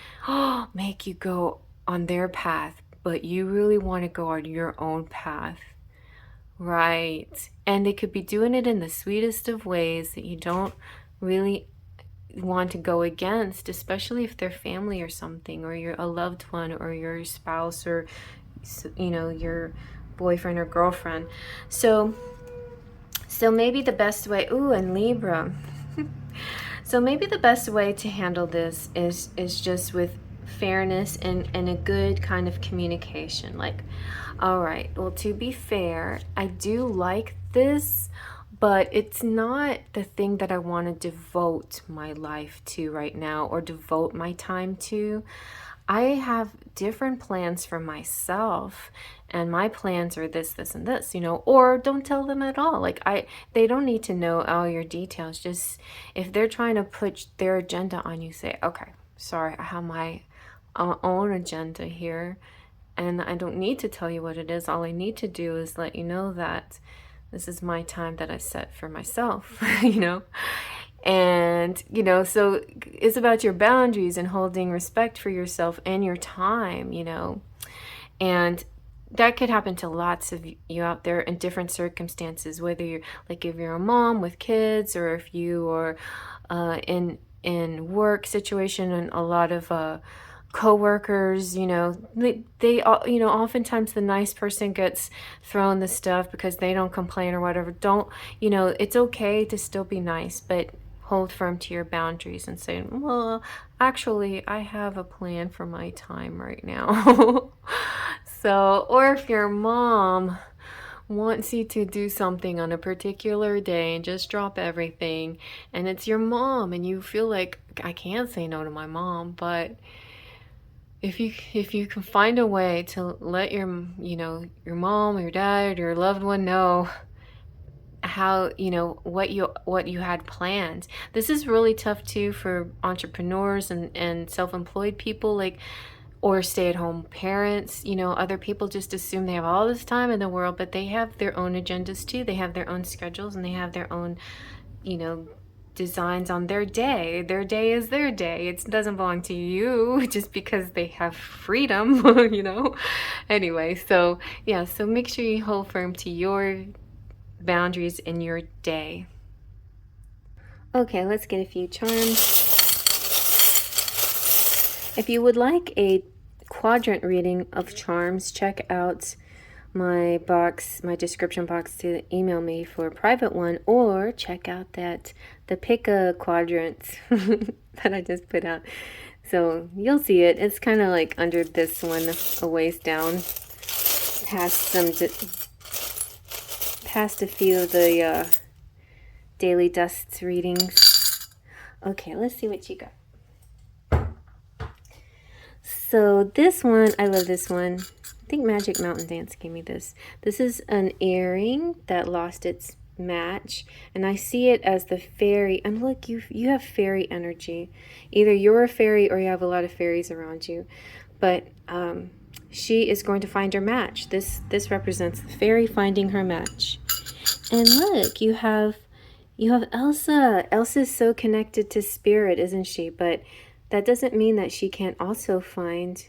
make you go on their path, but you really want to go on your own path. Right. And they could be doing it in the sweetest of ways that you don't really want to go against, especially if they're family or something, or you're a loved one, or your spouse, or you know, your boyfriend or girlfriend. So maybe the best way, ooh, and Libra. So maybe the best way to handle this is just with fairness and a good kind of communication. Like, all right, well, to be fair, I do like this, but it's not the thing that I want to devote my life to right now, or devote my time to. I have different plans for myself, and my plans are this, this, and this, you know, or don't tell them at all. Like, they don't need to know all your details. Just if they're trying to put their agenda on you, say, okay, sorry, I have my own agenda here, and I don't need to tell you what it is. All I need to do is let you know that this is my time that I set for myself, you know? And, you know, so it's about your boundaries and holding respect for yourself and your time, you know. And that could happen to lots of you out there in different circumstances, whether you're like, if you're a mom with kids, or if you are in work situation, and a lot of co-workers, you know, they you know, oftentimes the nice person gets thrown the stuff because they don't complain or whatever. Don't, you know, it's okay to still be nice, but hold firm to your boundaries and say, well, actually, I have a plan for my time right now. So, or if your mom wants you to do something on a particular day and just drop everything, and it's your mom, and you feel like, I can't say no to my mom, but if you can find a way to let your, you know, your mom or your dad or your loved one know how, you know, what you had planned. This is really tough too for entrepreneurs and self-employed people, like, or stay-at-home parents. You know, other people just assume they have all this time in the world, but they have their own agendas too. They have their own schedules, and they have their own, you know, designs on their day. Their day is their day. It doesn't belong to you just because they have freedom, you know. Anyway, so yeah, so make sure you hold firm to your boundaries in your day. Okay, let's get a few charms. If you would like a quadrant reading of charms, check out my description box to email me for a private one, or check out the pick a quadrant that I just put out. So you'll see it. It's kind of like under this one, a ways down, past a few of the daily dust readings. Okay, let's see what you got. So this one, I love this one. I think Magic Mountain Dance gave me this. This is an earring that lost its match, and I see it as the fairy. And look, you have fairy energy. Either you're a fairy or you have a lot of fairies around you. But she is going to find her match. This represents the fairy finding her match. And look, you have Elsa. Elsa's so connected to spirit, isn't she? But that doesn't mean that she can't also find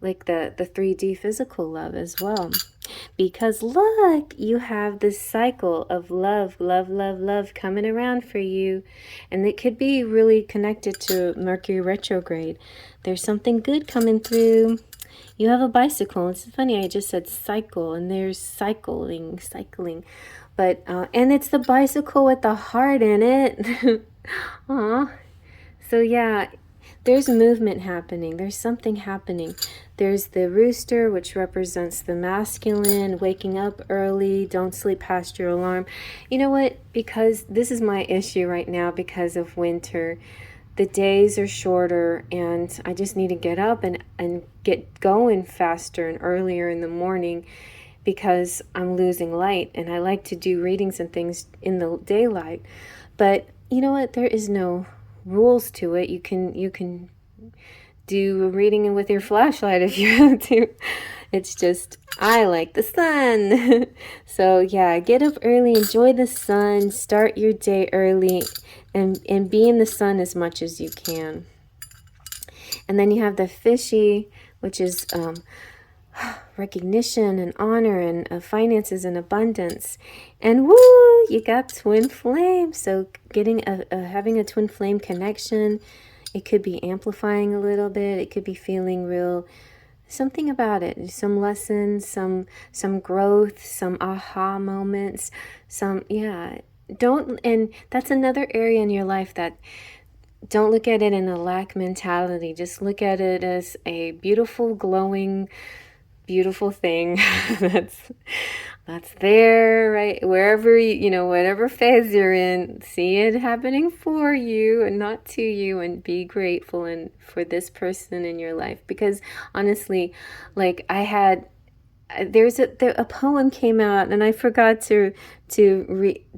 like the 3D physical love as well. Because look, you have this cycle of love, love, love, love coming around for you. And it could be really connected to Mercury retrograde. There's something good coming through. You have a bicycle. It's funny, I just said cycle, and there's cycling. But, and it's the bicycle with the heart in it. Aw. So yeah, there's movement happening. There's something happening. There's the rooster, which represents the masculine, waking up early, don't sleep past your alarm. You know what? Because this is my issue right now because of winter. The days are shorter and I just need to get up and get going faster and earlier in the morning because I'm losing light, and I like to do readings and things in the daylight. But you know what? There is no rules to it. You can do a reading with your flashlight if you have to. It's just, I like the sun. So yeah, get up early, enjoy the sun, start your day early, and be in the sun as much as you can. And then you have the fishy, which is recognition and honor and finances and abundance. And woo, you got twin flame. So getting having a twin flame connection, it could be amplifying a little bit. It could be feeling real, something about it, some lessons, some growth, some aha moments, and that's another area in your life that don't look at it in a lack mentality. Just look at it as a beautiful, glowing, beautiful thing that's there, right? Wherever whatever phase you're in, see it happening for you and not to you, and be grateful and for this person in your life. Because honestly, like there's a poem came out and I forgot to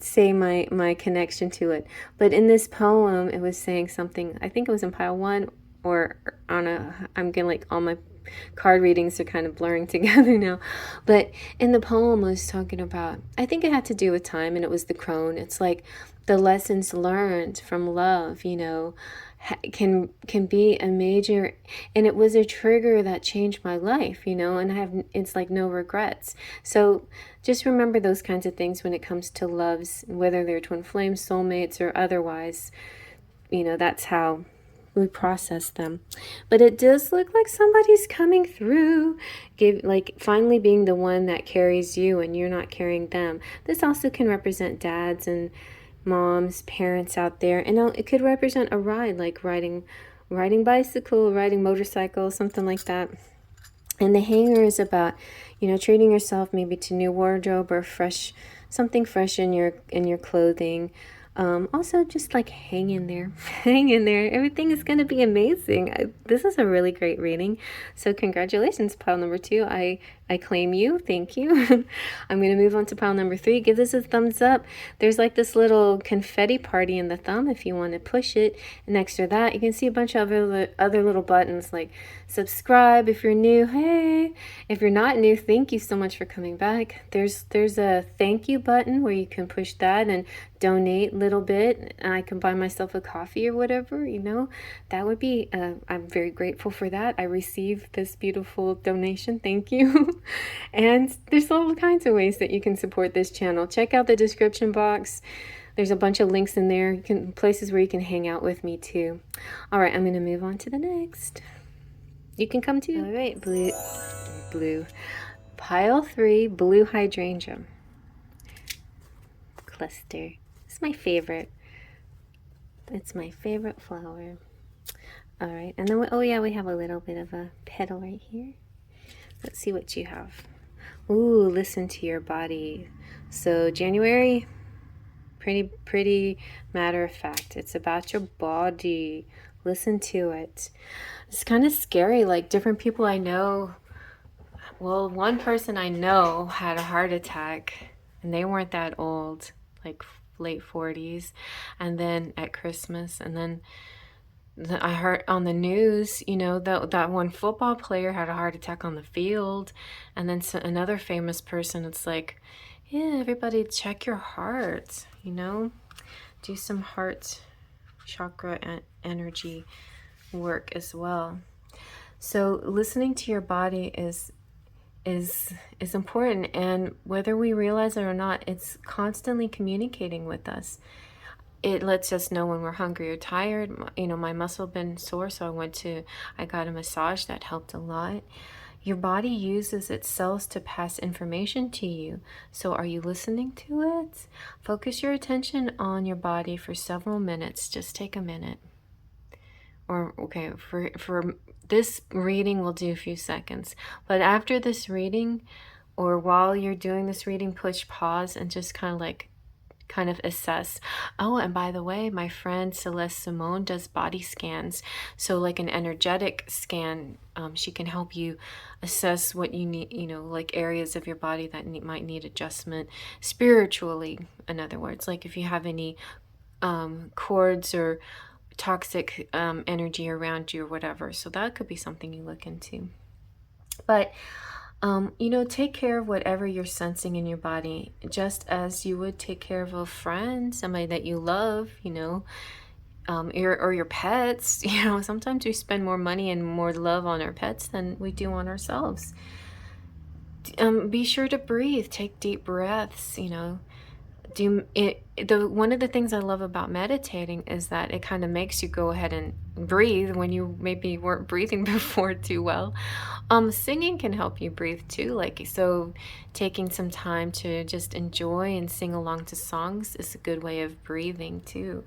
say my connection to it, but in this poem it was saying something. I think it was in pile 1 or I'm getting like all my card readings are kind of blurring together now, but in the poem I was talking about, I think it had to do with time, and it was the crone. It's like the lessons learned from love, can be a major, and it was a trigger that changed my life, and it's like no regrets. So just remember those kinds of things when it comes to loves, whether they're twin flames, soulmates, or otherwise. That's how we process them. But it does look like somebody's coming through, finally being the one that carries you and you're not carrying them. This also can represent dads and moms, parents out there, and it could represent a ride, like riding bicycle, riding motorcycle, something like that. And the hanger is about, treating yourself maybe to new wardrobe or something fresh in your clothing. Also, just like hang in there. Hang in there. Everything is going to be amazing. This is a really great reading. So congratulations, pile number 2. I claim you. Thank you. I'm going to move on to pile number 3. Give this a thumbs up. There's like this little confetti party in the thumb if you want to push it. And next to that, you can see a bunch of other little buttons like subscribe if you're new. Hey, if you're not new, thank you so much for coming back. There's a thank you button where you can push that and donate a little bit, and I can buy myself a coffee or whatever, that would be I'm very grateful for that. I received this beautiful donation. Thank you. And there's all kinds of ways that you can support this channel. Check out the description box. There's a bunch of links in there, places where you can hang out with me too. All right, I'm going to move on to the next. You can come too. All right, blue. Pile 3, blue hydrangea cluster. It's my favorite. It's my favorite flower. All right, and then we have a little bit of a petal right here. Let's see what you have. Ooh, listen to your body. So January, pretty matter of fact. It's about your body. Listen to it. It's kind of scary. Like different people I know. Well, one person I know had a heart attack, and they weren't that old, like late 40s, and then at Christmas, and then I heard on the news, that one football player had a heart attack on the field, and then another famous person. It's like, yeah, everybody check your heart, do some heart chakra and energy work as well. So listening to your body is important, and whether we realize it or not, it's constantly communicating with us. It lets us know when we're hungry or tired. My muscle been sore, so I got a massage that helped a lot. Your body uses its cells to pass information to you. So are you listening to it? Focus your attention on your body for several minutes. Just take a minute. or okay, for this reading, we'll do a few seconds. But after this reading, or while you're doing this reading, push pause and just kind of assess. Oh, and by the way, my friend Celeste Simone does body scans. So like an energetic scan, she can help you assess what you need, you know, like areas of your body that might need adjustment spiritually. In other words, like if you have any cords or toxic energy around you or whatever. So that could be something you look into. But you know, take care of whatever you're sensing in your body, just as you would take care of a friend, somebody that you love, you know, or your pets. You know, sometimes we spend more money and more love on our pets than we do on ourselves. Be sure to breathe, take deep breaths, you know. One of the things I love about meditating is that it kind of makes you go ahead and breathe when you maybe weren't breathing before too well. Singing can help you breathe too, like so taking some time to just enjoy and sing along to songs is a good way of breathing too.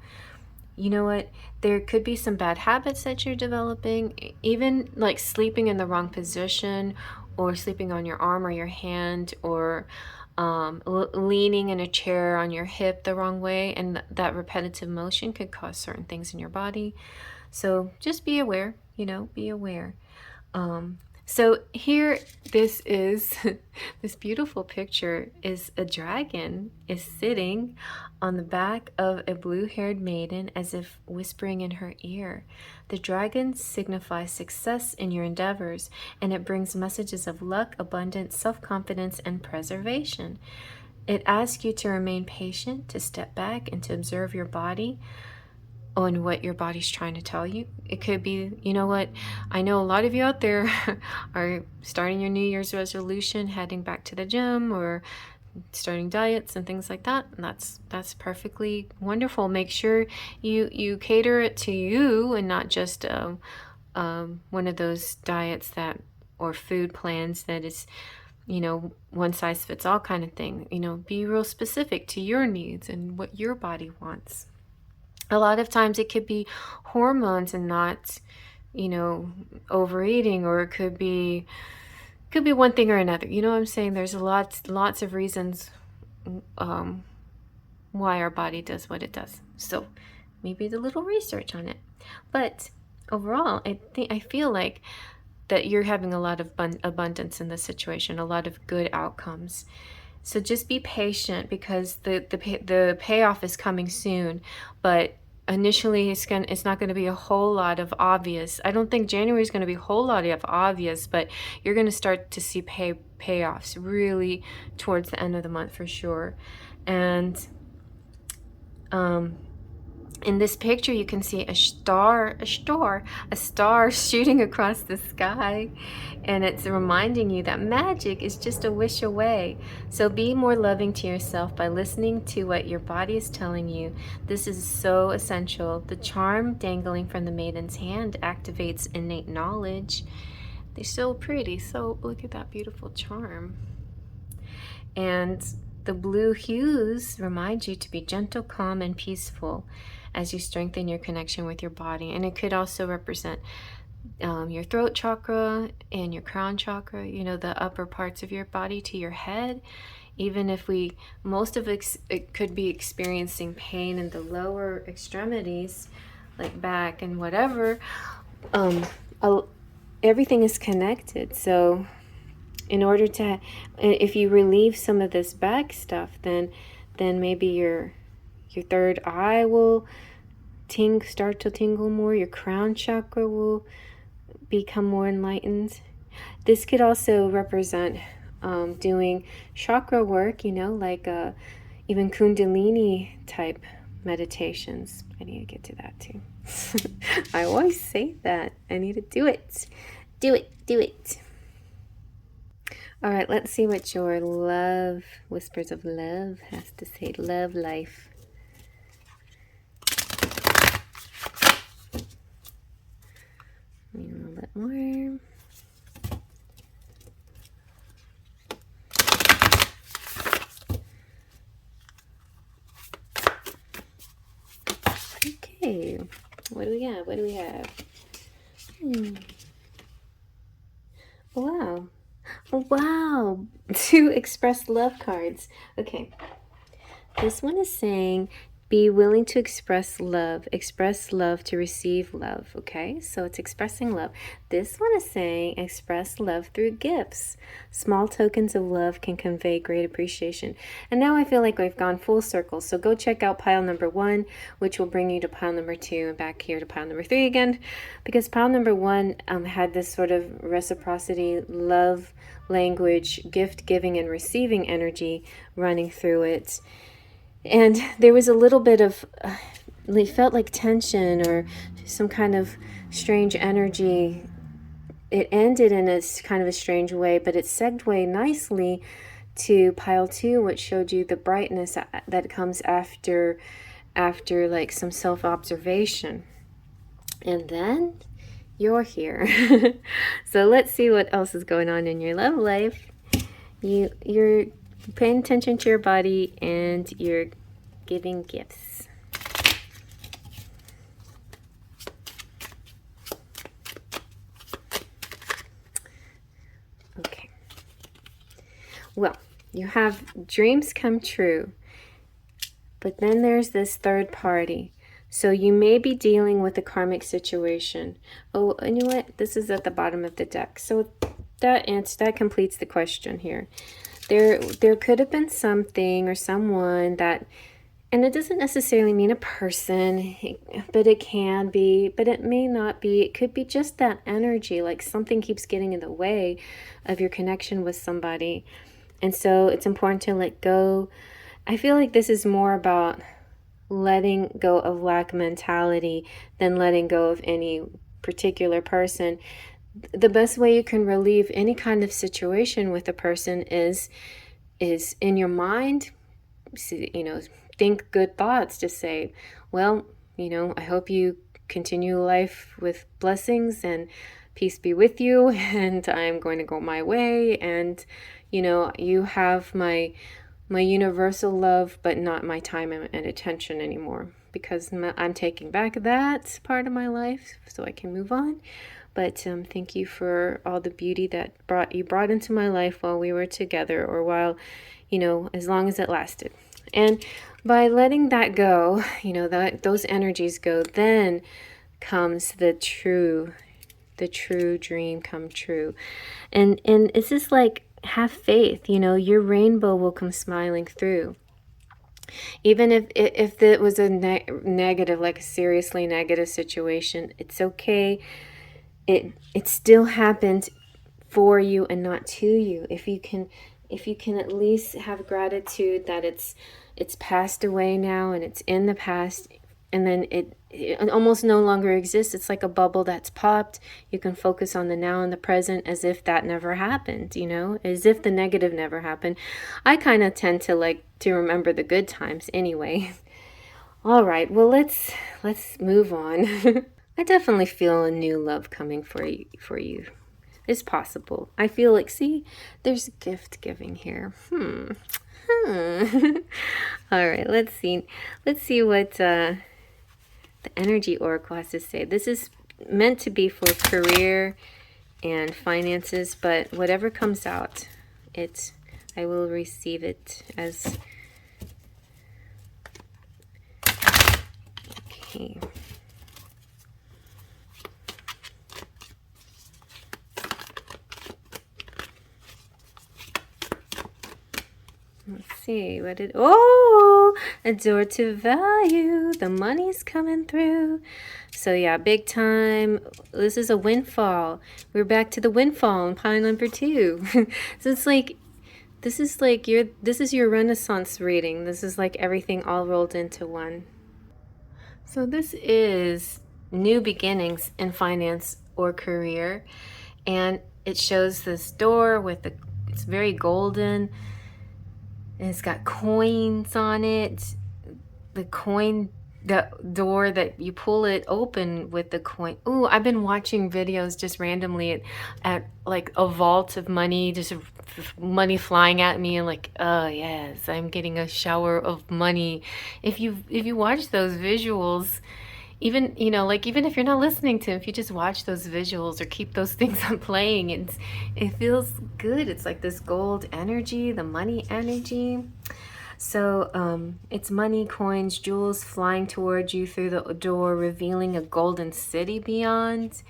You know what? There could be some bad habits that you're developing, even like sleeping in the wrong position or sleeping on your arm or your hand, or leaning in a chair on your hip the wrong way, and that repetitive motion could cause certain things in your body. So just be aware, you know, be aware. So here, this is this beautiful picture is a dragon is sitting on the back of a blue-haired maiden as if whispering in her ear. The dragon signifies success in your endeavors, and it brings messages of luck, abundance, self-confidence, and preservation. It asks you to remain patient, to step back, and to observe your body on what your body's trying to tell you. It could be, you know what, I know a lot of you out there are starting your New Year's resolution, heading back to the gym or starting diets and things like that, and that's perfectly wonderful. Make sure you cater it to you and not just one of those diets that or food plans that is, you know, one size fits all kind of thing. You know, be real specific to your needs and what your body wants. A lot of times it could be hormones and not, you know, overeating, or it could be one thing or another. You know what I'm saying? There's lots of reasons why our body does what it does. So maybe do a little research on it. But overall, I feel like that you're having a lot of abundance in this situation, a lot of good outcomes. So just be patient, because the payoff is coming soon, but initially it's not going to be a whole lot of obvious. I don't think January is going to be a whole lot of obvious, but you're going to start to see payoffs really towards the end of the month for sure. And in this picture, you can see a star shooting across the sky, and it's reminding you that magic is just a wish away. So be more loving to yourself by listening to what your body is telling you. This is so essential. The charm dangling from the maiden's hand activates innate knowledge. They're so pretty. So look at that beautiful charm. And the blue hues remind you to be gentle, calm, and peaceful as you strengthen your connection with your body. And it could also represent your throat chakra and your crown chakra, you know, the upper parts of your body to your head. Even if most of it could be experiencing pain in the lower extremities, like back and whatever, everything is connected. So in order to, if you relieve some of this back stuff, then maybe your third eye will start to tingle more. Your crown chakra will become more enlightened. This could also represent doing chakra work, you know, like even Kundalini type meditations. I need to get to that too. I always say that. I need to do it. Do it. All right, let's see what your love, Whispers of Love, has to say. Love life. A little bit more. Okay, what do we have? Wow. Wow. 2 express love cards. Okay. This one is saying, be willing to express love to receive love. Okay, so it's expressing love. This one is saying, express love through gifts. Small tokens of love can convey great appreciation. And now I feel like we've gone full circle. So go check out pile number 1, which will bring you to pile number 2 and back here to pile number 3 again. Because pile number 1 had this sort of reciprocity, love, language, gift giving and receiving energy running through it. And there was a little bit of, it felt like tension or some kind of strange energy. It ended in a kind of a strange way, but it segued nicely to pile 2, which showed you the brightness that comes after like some self-observation. And then you're here. So let's see what else is going on in your love life. You're paying attention to your body and you're giving gifts. Okay. Well, you have dreams come true, but then there's this third party. So you may be dealing with a karmic situation. Oh, and you know what? This is at the bottom of the deck. So that completes the question here. There could have been something or someone that, and it doesn't necessarily mean a person, but it can be, but it may not be. It could be just that energy, like something keeps getting in the way of your connection with somebody. And so it's important to let go. I feel like this is more about letting go of lack mentality than letting go of any particular person. The best way you can relieve any kind of situation with a person is in your mind, think good thoughts. Just say, well, I hope you continue life with blessings and peace be with you, and I'm going to go my way, and you have my universal love, but not my time and attention anymore, because I'm taking back that part of my life so I can move on. But thank you for all the beauty that you brought into my life while we were together, or while, as long as it lasted. And by letting that go, those energies go, then comes the true dream come true. And it's just like, have faith, your rainbow will come smiling through. Even if it was a negative, like a seriously negative situation, it's okay. It still happened for you and not to you. If you can at least have gratitude that it's passed away now and it's in the past, and then it almost no longer exists. It's like a bubble that's popped. You can focus on the now and the present as if that never happened, as if the negative never happened. I kind of tend to like to remember the good times anyway. All right, well, let's move on. I definitely feel a new love coming for you. It's possible. I feel like, see, there's gift giving here. All right, let's see what the Energy Oracle has to say. This is meant to be for career and finances, but whatever comes out, I will receive it as okay. Let's see what it. Oh, a door to value. The money's coming through. So yeah, big time. This is a windfall. We're back to the windfall in pile number 2. So it's like, this is your Renaissance reading. This is like everything all rolled into one. So this is new beginnings in finance or career, and it shows this door with it's very golden. And it's got coins on it. The door that you pull it open with the coin. Ooh, I've been watching videos just randomly at like a vault of money, just money flying at me, and like, oh yes, I'm getting a shower of money. If you watch those visuals, even, you know, like even if you're not listening to, if you just watch those visuals or keep those things on playing, it feels good. It's like this gold energy, the money energy. So it's money, coins, jewels flying towards you through the door, revealing a golden city beyond,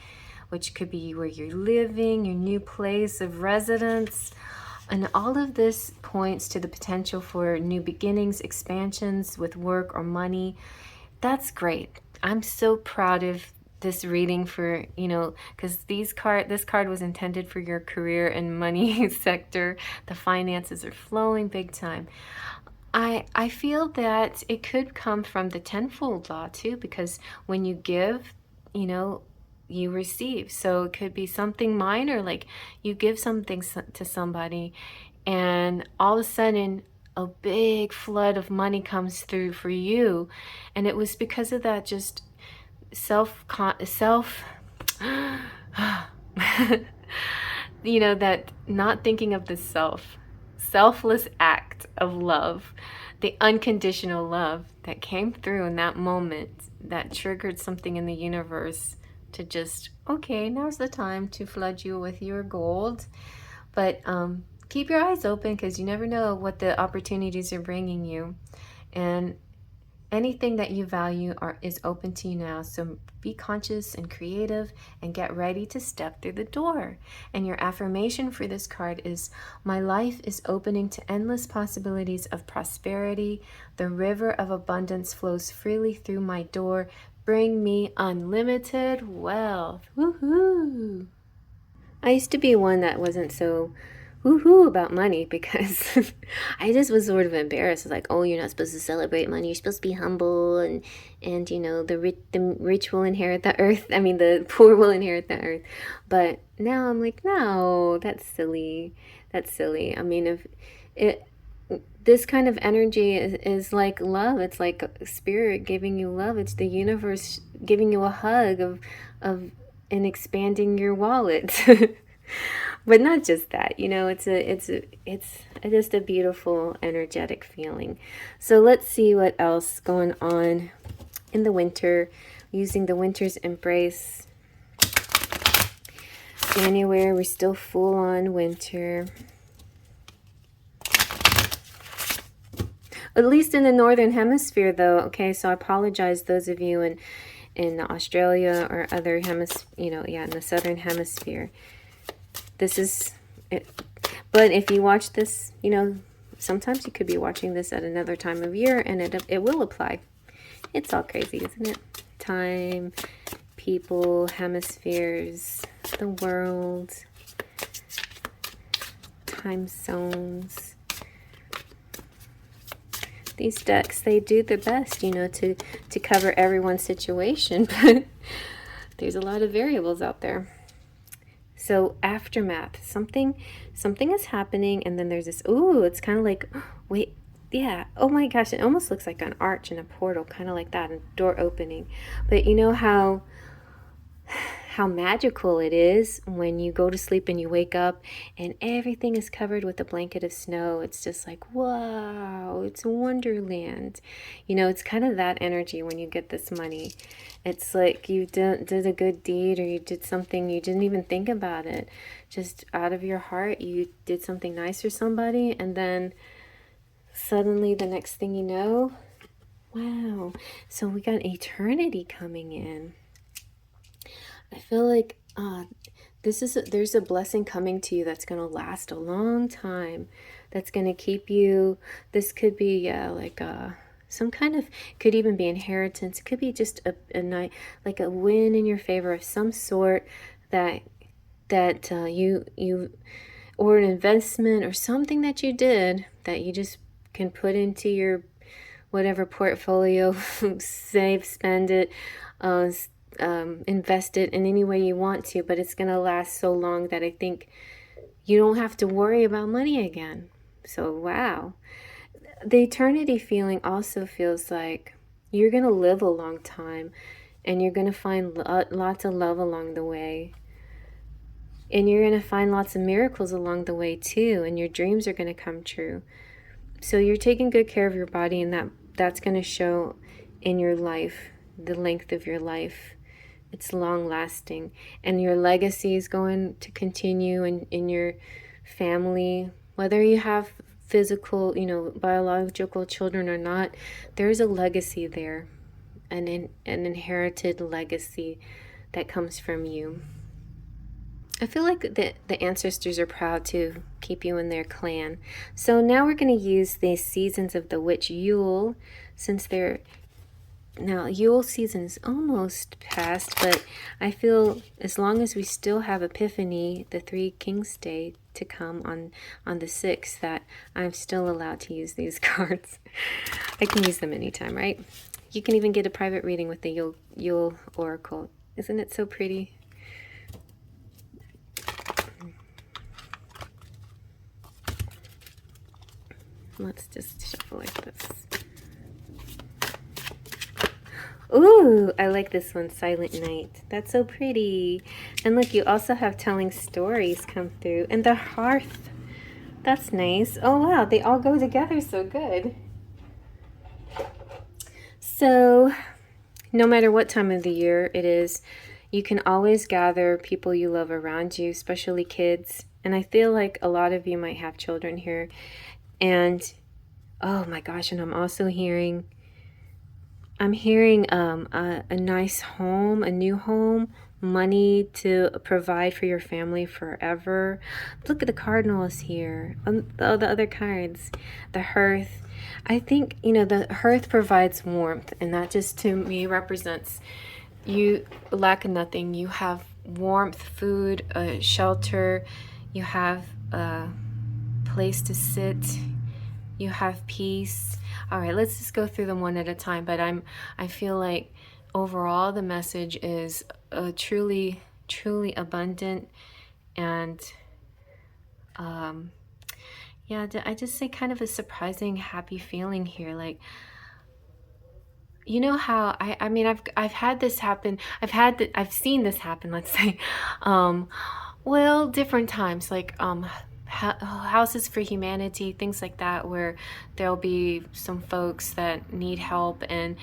which could be where you're living, your new place of residence. And all of this points to the potential for new beginnings, expansions with work or money. That's great. I'm so proud of this reading for, you know, because this card was intended for your career and money sector. The finances are flowing big time. I feel that it could come from the tenfold law too, because when you give, you know, you receive. So it could be something minor, like you give something to somebody and all of a sudden a big flood of money comes through for you. And it was because of that just self you know, that not thinking of the selfless act of love, the unconditional love that came through in that moment that triggered something in the universe to just, okay, now's the time to flood you with your gold. But keep your eyes open, because you never know what the opportunities are bringing you. And anything that you value is open to you now. So be conscious and creative and get ready to step through the door. And your affirmation for this card is, my life is opening to endless possibilities of prosperity. The river of abundance flows freely through my door. Bring me unlimited wealth. Woohoo! I used to be one that wasn't so woohoo about money, because I just was sort of embarrassed. Like, oh, you're not supposed to celebrate money. You're supposed to be humble, and you know, the rich will inherit the earth. I mean, the poor will inherit the earth. But now I'm like, no, that's silly. That's silly. I mean, if it this kind of energy is like love. It's like spirit giving you love. It's the universe giving you a hug of and expanding your wallet. But not just that, you know, it's just a beautiful energetic feeling. So let's see what else going on in the winter, using the winter's embrace. January, we're still full on winter. At least in the northern hemisphere though. Okay, so I apologize those of you in Australia or other you know, yeah, in the southern hemisphere. This is it. But if you watch this, you know, sometimes you could be watching this at another time of year, and it will apply. It's all crazy, isn't it? Time, people, hemispheres, the world, time zones. These decks, they do their best, you know, to cover everyone's situation, but there's a lot of variables out there. So aftermath, something is happening, and then there's this, ooh, it's kind of like, wait, yeah, oh my gosh, it almost looks like an arch and a portal, kind of like that, and door opening. But you know how magical it is when you go to sleep and you wake up and everything is covered with a blanket of snow. It's just like, wow, it's wonderland. You know, it's kind of that energy when you get this money. It's like you did a good deed, or you did something, you didn't even think about it. Just out of your heart, you did something nice for somebody, and then suddenly the next thing you know, wow. So we got eternity coming in. I feel like there's a blessing coming to you that's going to last a long time, that's going to keep you. This could be, yeah, like some kind of, could even be inheritance. It could be just a night, like a win in your favor of some sort, that you or an investment or something that you did that you just can put into your whatever portfolio, save, spend it, invest it in any way you want to, but it's going to last so long that I think you don't have to worry about money again. So, wow. The eternity feeling also feels like you're going to live a long time, and you're going to find lots of love along the way. And you're going to find lots of miracles along the way too, and your dreams are going to come true. So you're taking good care of your body, and that's going to show in your life the length of your life. It's long lasting, and your legacy is going to continue in your family, whether you have physical, biological children or not. There's a legacy there, an inherited legacy that comes from you. I feel like the ancestors are proud to keep you in their clan. So now we're going to use the seasons of the witch YULE, since now YULE season is almost past, but I feel as long as we still have Epiphany, the Three Kings Day to come on the 6th, that I'm still allowed to use these cards. I can use them anytime, right? You can even get a private reading with the YULE Oracle. Isn't it so pretty? Let's just shuffle like this. Ooh, I like this one, Silent Night. That's so pretty. And look, you also have telling stories come through. And the hearth. That's nice. Oh, wow, they all go together so good. So, no matter what time of the year it is, you can always gather people you love around you, especially kids. And I feel like a lot of you might have children here. And, oh my gosh, and I'm also hearing a nice home, a new home, money to provide for your family forever. Look at the cardinals here, the other cards, the hearth. I think, the hearth provides warmth, and that just to me represents you lack nothing. You have warmth, food, shelter, you have a place to sit, you have peace. All right, let's just go through them one at a time. But I feel like overall the message is truly, truly abundant, and yeah, I just say kind of a surprising, happy feeling here. Like, you know how I mean I've had this happen. I've seen this happen. Let's say, well, different times, like Houses for Humanity, things like that, where there'll be some folks that need help, and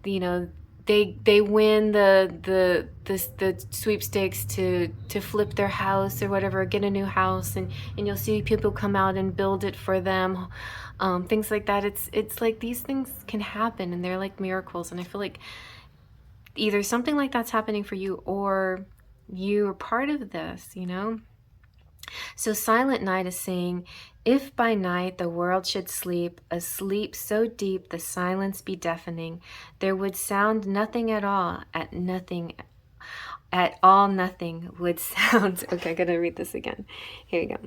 they win the sweepstakes to flip their house or whatever, get a new house, and you'll see people come out and build it for them, things like that. It's like these things can happen, and they're like miracles, and I feel like either something like that's happening for you, or you are part of this, So Silent Night is saying, if by night the world should sleep, a sleep so deep the silence be deafening, there would sound nothing at all, nothing would sound. Okay, I gotta read this again. Here you go.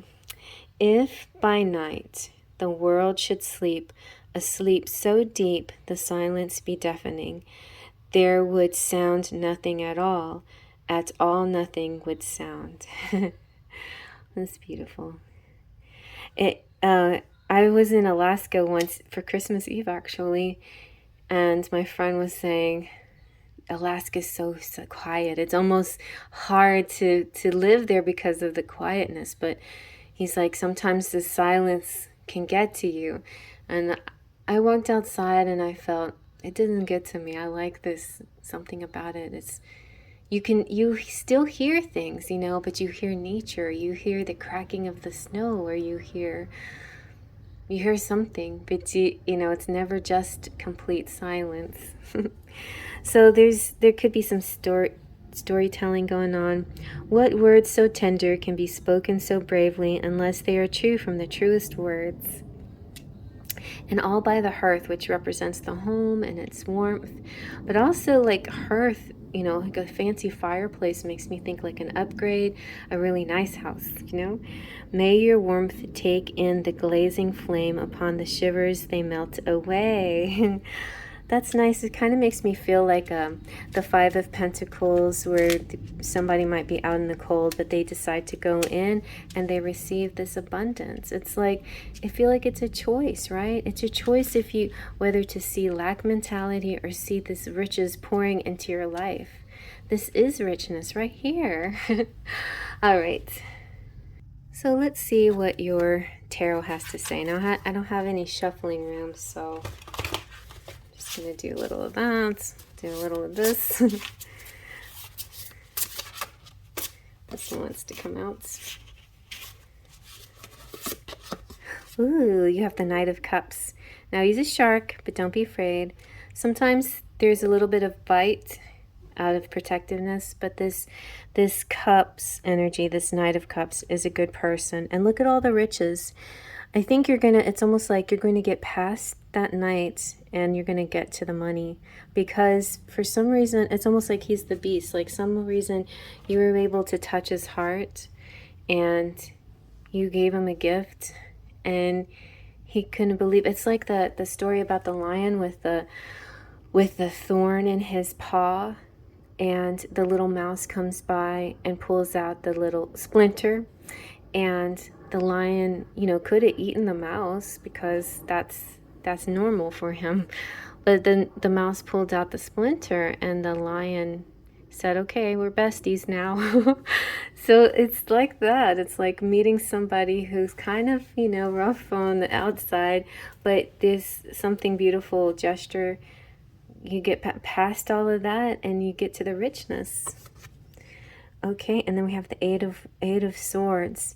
If by night the world should sleep, a sleep so deep the silence be deafening, there would sound nothing at all nothing would sound. That's beautiful. I was in Alaska once for Christmas Eve, actually, and my friend was saying Alaska's so quiet. It's almost hard to live there because of the quietness, but he's like, sometimes the silence can get to you. And I walked outside and I felt it didn't get to me. I like this, something about it. You still hear things, but you hear nature, you hear the cracking of the snow, or you hear something, but it's never just complete silence. So there could be some storytelling going on. What words so tender can be spoken so bravely unless they are true from the truest words? And all by the hearth, which represents the home and its warmth, but also like hearth, like a fancy fireplace makes me think like an upgrade, a really nice house, May your warmth take in the glazing flame, upon the shivers they melt away. That's nice. It kind of makes me feel like the Five of Pentacles, where somebody might be out in the cold, but they decide to go in and they receive this abundance. It's like, I feel like it's a choice, right? It's a choice whether to see lack mentality or see this riches pouring into your life. This is richness right here. All right. So let's see what your tarot has to say. Now, I don't have any shuffling room, so I'm just going to do a little of that. Do a little of this. This one wants to come out. Ooh, you have the Knight of Cups. Now he's a shark, but don't be afraid. Sometimes there's a little bit of bite out of protectiveness, but this Cups energy, this Knight of Cups, is a good person. And look at all the riches. I think it's almost like you're going to get past that night and you're going to get to the money, because for some reason, it's almost like he's the beast. Like some reason you were able to touch his heart and you gave him a gift and he couldn't believe. It's like the story about the lion with the thorn in his paw, and the little mouse comes by and pulls out the little splinter, and the lion, could have eaten the mouse because that's normal for him. But then the mouse pulled out the splinter and the lion said, okay, we're besties now. So it's like that. It's like meeting somebody who's kind of, rough on the outside, but there's something beautiful gesture. You get past all of that and you get to the richness. Okay, and then we have the Eight of Swords.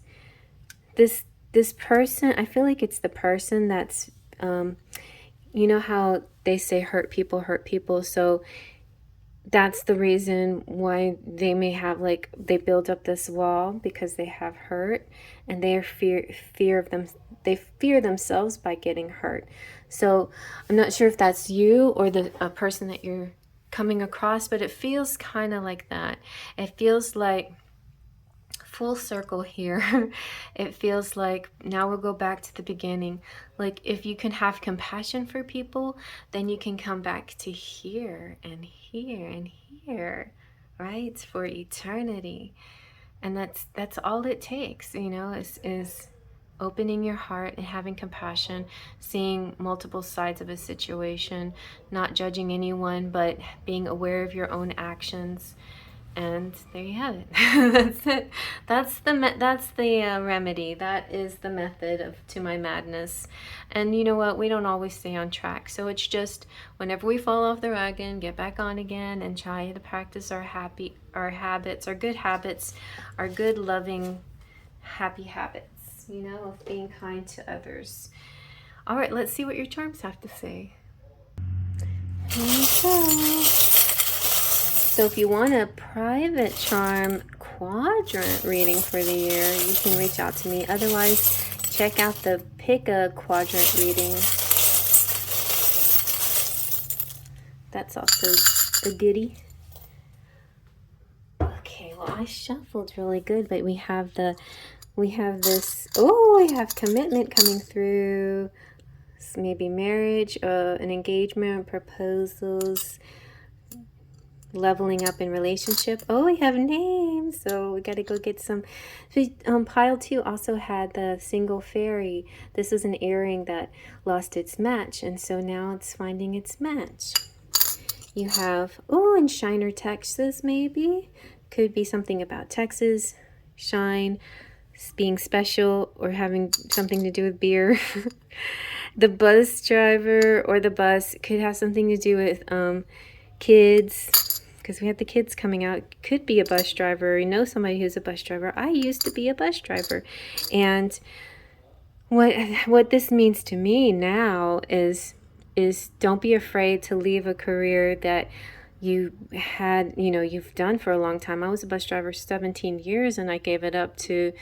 This person, I feel like it's the person that's, you know how they say hurt people. So that's the reason why they may have, like, they build up this wall because they have hurt and they fear of them. They fear themselves by getting hurt. So I'm not sure if that's you or the person that you're coming across, but it feels kind of like that. It feels like full circle here. It feels like now we'll go back to the beginning. Like if you can have compassion for people, then you can come back to here and here and here, right? For eternity. And that's all it takes, is opening your heart and having compassion, seeing multiple sides of a situation, not judging anyone, but being aware of your own actions. And there you have it. That's it. That's the remedy. That is the method to my madness. And you know what? We don't always stay on track. So it's just whenever we fall off the wagon, get back on again and try to practice our habits, our good habits, our good, loving, happy habits, of being kind to others. All right, let's see what your charms have to say. Here we go. So if you want a private charm quadrant reading for the year, you can reach out to me. Otherwise, check out the Pick a Quadrant reading. That's also a goodie. Okay, well, I shuffled really good, but we have this. Oh, I have commitment coming through. Maybe marriage, an engagement, proposals, leveling up in relationship. Oh, we have names, so we got to go get some. Pile 2 also had the single fairy. This is an earring that lost its match, and so now it's finding its match. You have, in Shiner, Texas, maybe. Could be something about Texas, shine, being special, or having something to do with beer. The bus driver or the bus could have something to do with kids, because we have the kids coming out. Could be a bus driver. You know somebody who's a bus driver. I used to be a bus driver. And what this means to me now is don't be afraid to leave a career that you had, you've done for a long time. I was a bus driver 17 years and I gave it up to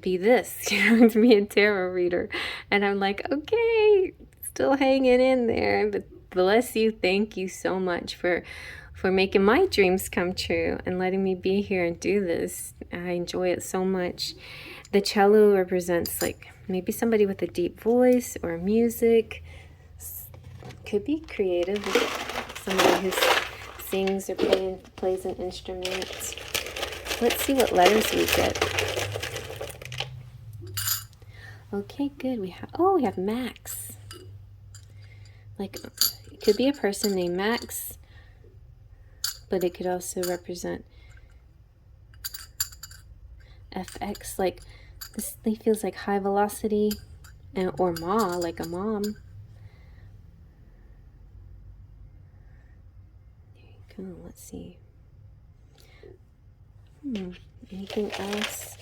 be this, to be a tarot reader. And I'm like, okay, still hanging in there. But bless you. Thank you so much for making my dreams come true and letting me be here and do this. I enjoy it so much. The cello represents like maybe somebody with a deep voice or music. Could be creative. Somebody who sings or plays an instrument. Let's see what letters we get. Okay, good. We have Max. Like, it could be a person named Max, but it could also represent FX. Like, this feels like high velocity, or Ma, like a mom. Let's see. Anything else?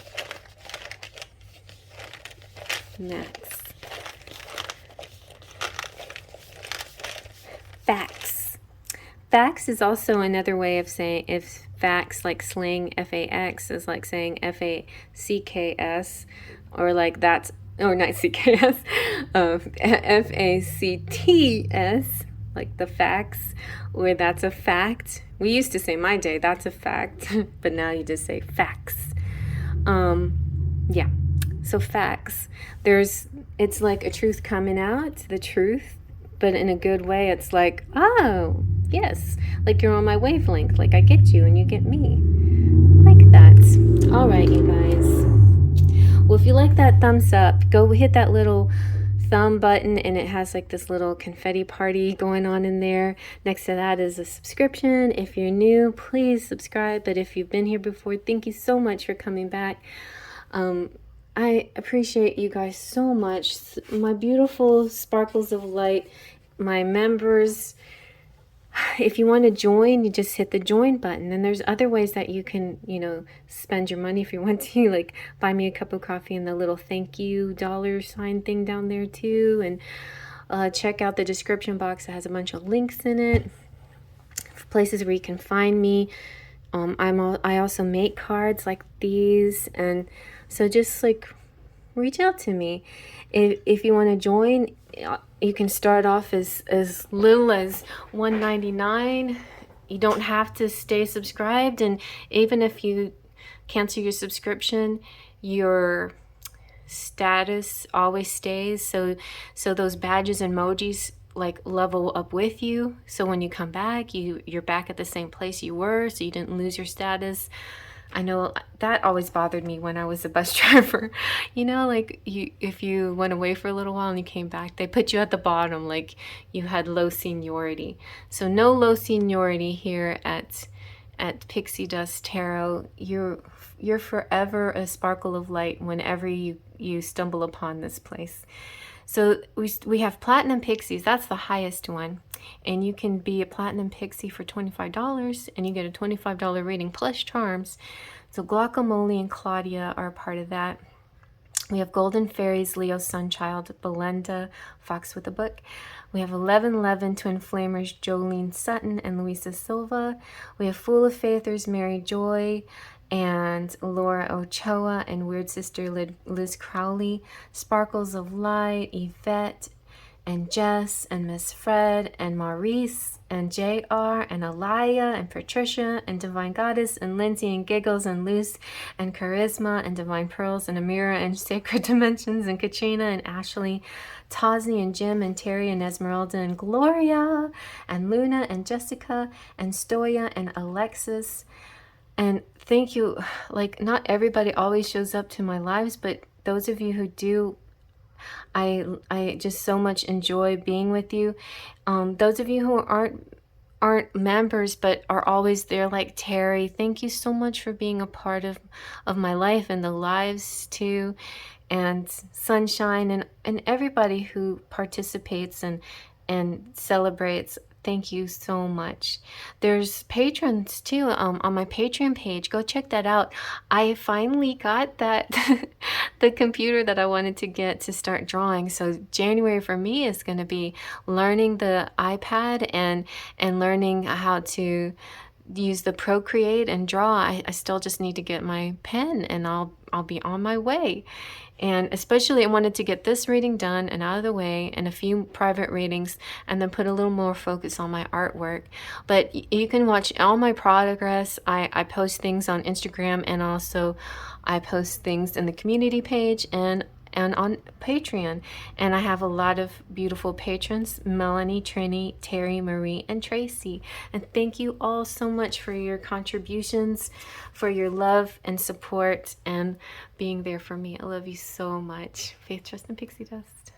Next. Facts. Facts is also another way of saying, if facts like slang, F-A-X, is like saying F-A-C-K-S, or like that's, or not C-K-S, F-A-C-T-S, like the facts, or that's a fact. We used to say, my day, that's a fact, but now you just say facts. Yeah, so facts. It's like a truth coming out, the truth, but in a good way. It's like, oh, yes, like you're on my wavelength, like I get you and you get me, like that. All right, you guys. Well, if you like that thumbs up, go hit that little thumb button, and it has like this little confetti party going on in there. Next to that is a subscription. If you're new, please subscribe, but if you've been here before, thank you so much for coming back. I appreciate you guys so much. My beautiful sparkles of light, my members. If you want to join, you just hit the join button. And there's other ways that you can, spend your money if you want to, like buy me a cup of coffee and the little thank you $sign thing down there too. And check out the description box. It has a bunch of links in it, places where you can find me. I also make cards like these, and so just like reach out to me. If you want to join, you can start off as little as $1.99. You don't have to stay subscribed, and even if you cancel your subscription, your status always stays. So those badges and emojis like level up with you. So when you come back, you're back at the same place you were, so you didn't lose your status. I know that always bothered me when I was a bus driver. Like if you went away for a little while and you came back, they put you at the bottom, like you had low seniority. So no low seniority here at Pixie Dust Tarot. You're forever a sparkle of light whenever you stumble upon this place. So we have Platinum Pixies. That's the highest one. And you can be a Platinum Pixie for $25, and you get a $25 reading plus charms. So Guacamole and Claudia are a part of that. We have Golden Fairies, Leo Sunchild, Belinda, Fox with a Book. We have 1111 Twin Flamers, Jolene Sutton and Luisa Silva. We have Fool of Faithers, Mary Joy and Laura Ochoa, and Weird Sister Liz Crowley. Sparkles of Light, Yvette and Jess and Miss Fred and Maurice and JR and Alaya and Patricia and Divine Goddess and Lindsay and Giggles and Luce and Charisma and Divine Pearls and Amira and Sacred Dimensions and Katrina and Ashley, Tazi and Jim and Terry and Esmeralda and Gloria and Luna and Jessica and Stoya and Alexis. And thank you. Like, not everybody always shows up to my lives, but those of you who do, I just so much enjoy being with you. Those of you who aren't members but are always there, like Terry, thank you so much for being a part of my life and the lives too. And Sunshine and everybody who participates and celebrates. Thank you so much. There's patrons too on my Patreon page. Go check that out. I finally got that the computer that I wanted to get to start drawing. So January for me is going to be learning the iPad and learning how to use the Procreate and draw. I still just need to get my pen, and I'll be on my way. And especially I wanted to get this reading done and out of the way, and a few private readings, and then put a little more focus on my artwork. But you can watch all my progress. I post things on Instagram, and also I post things in the community page and on Patreon. And I have a lot of beautiful patrons: Melanie, Trini, Terry, Marie, and Tracy. And thank you all so much for your contributions, for your love and support, and being there for me. I love you so much. Faith, trust, and pixie dust.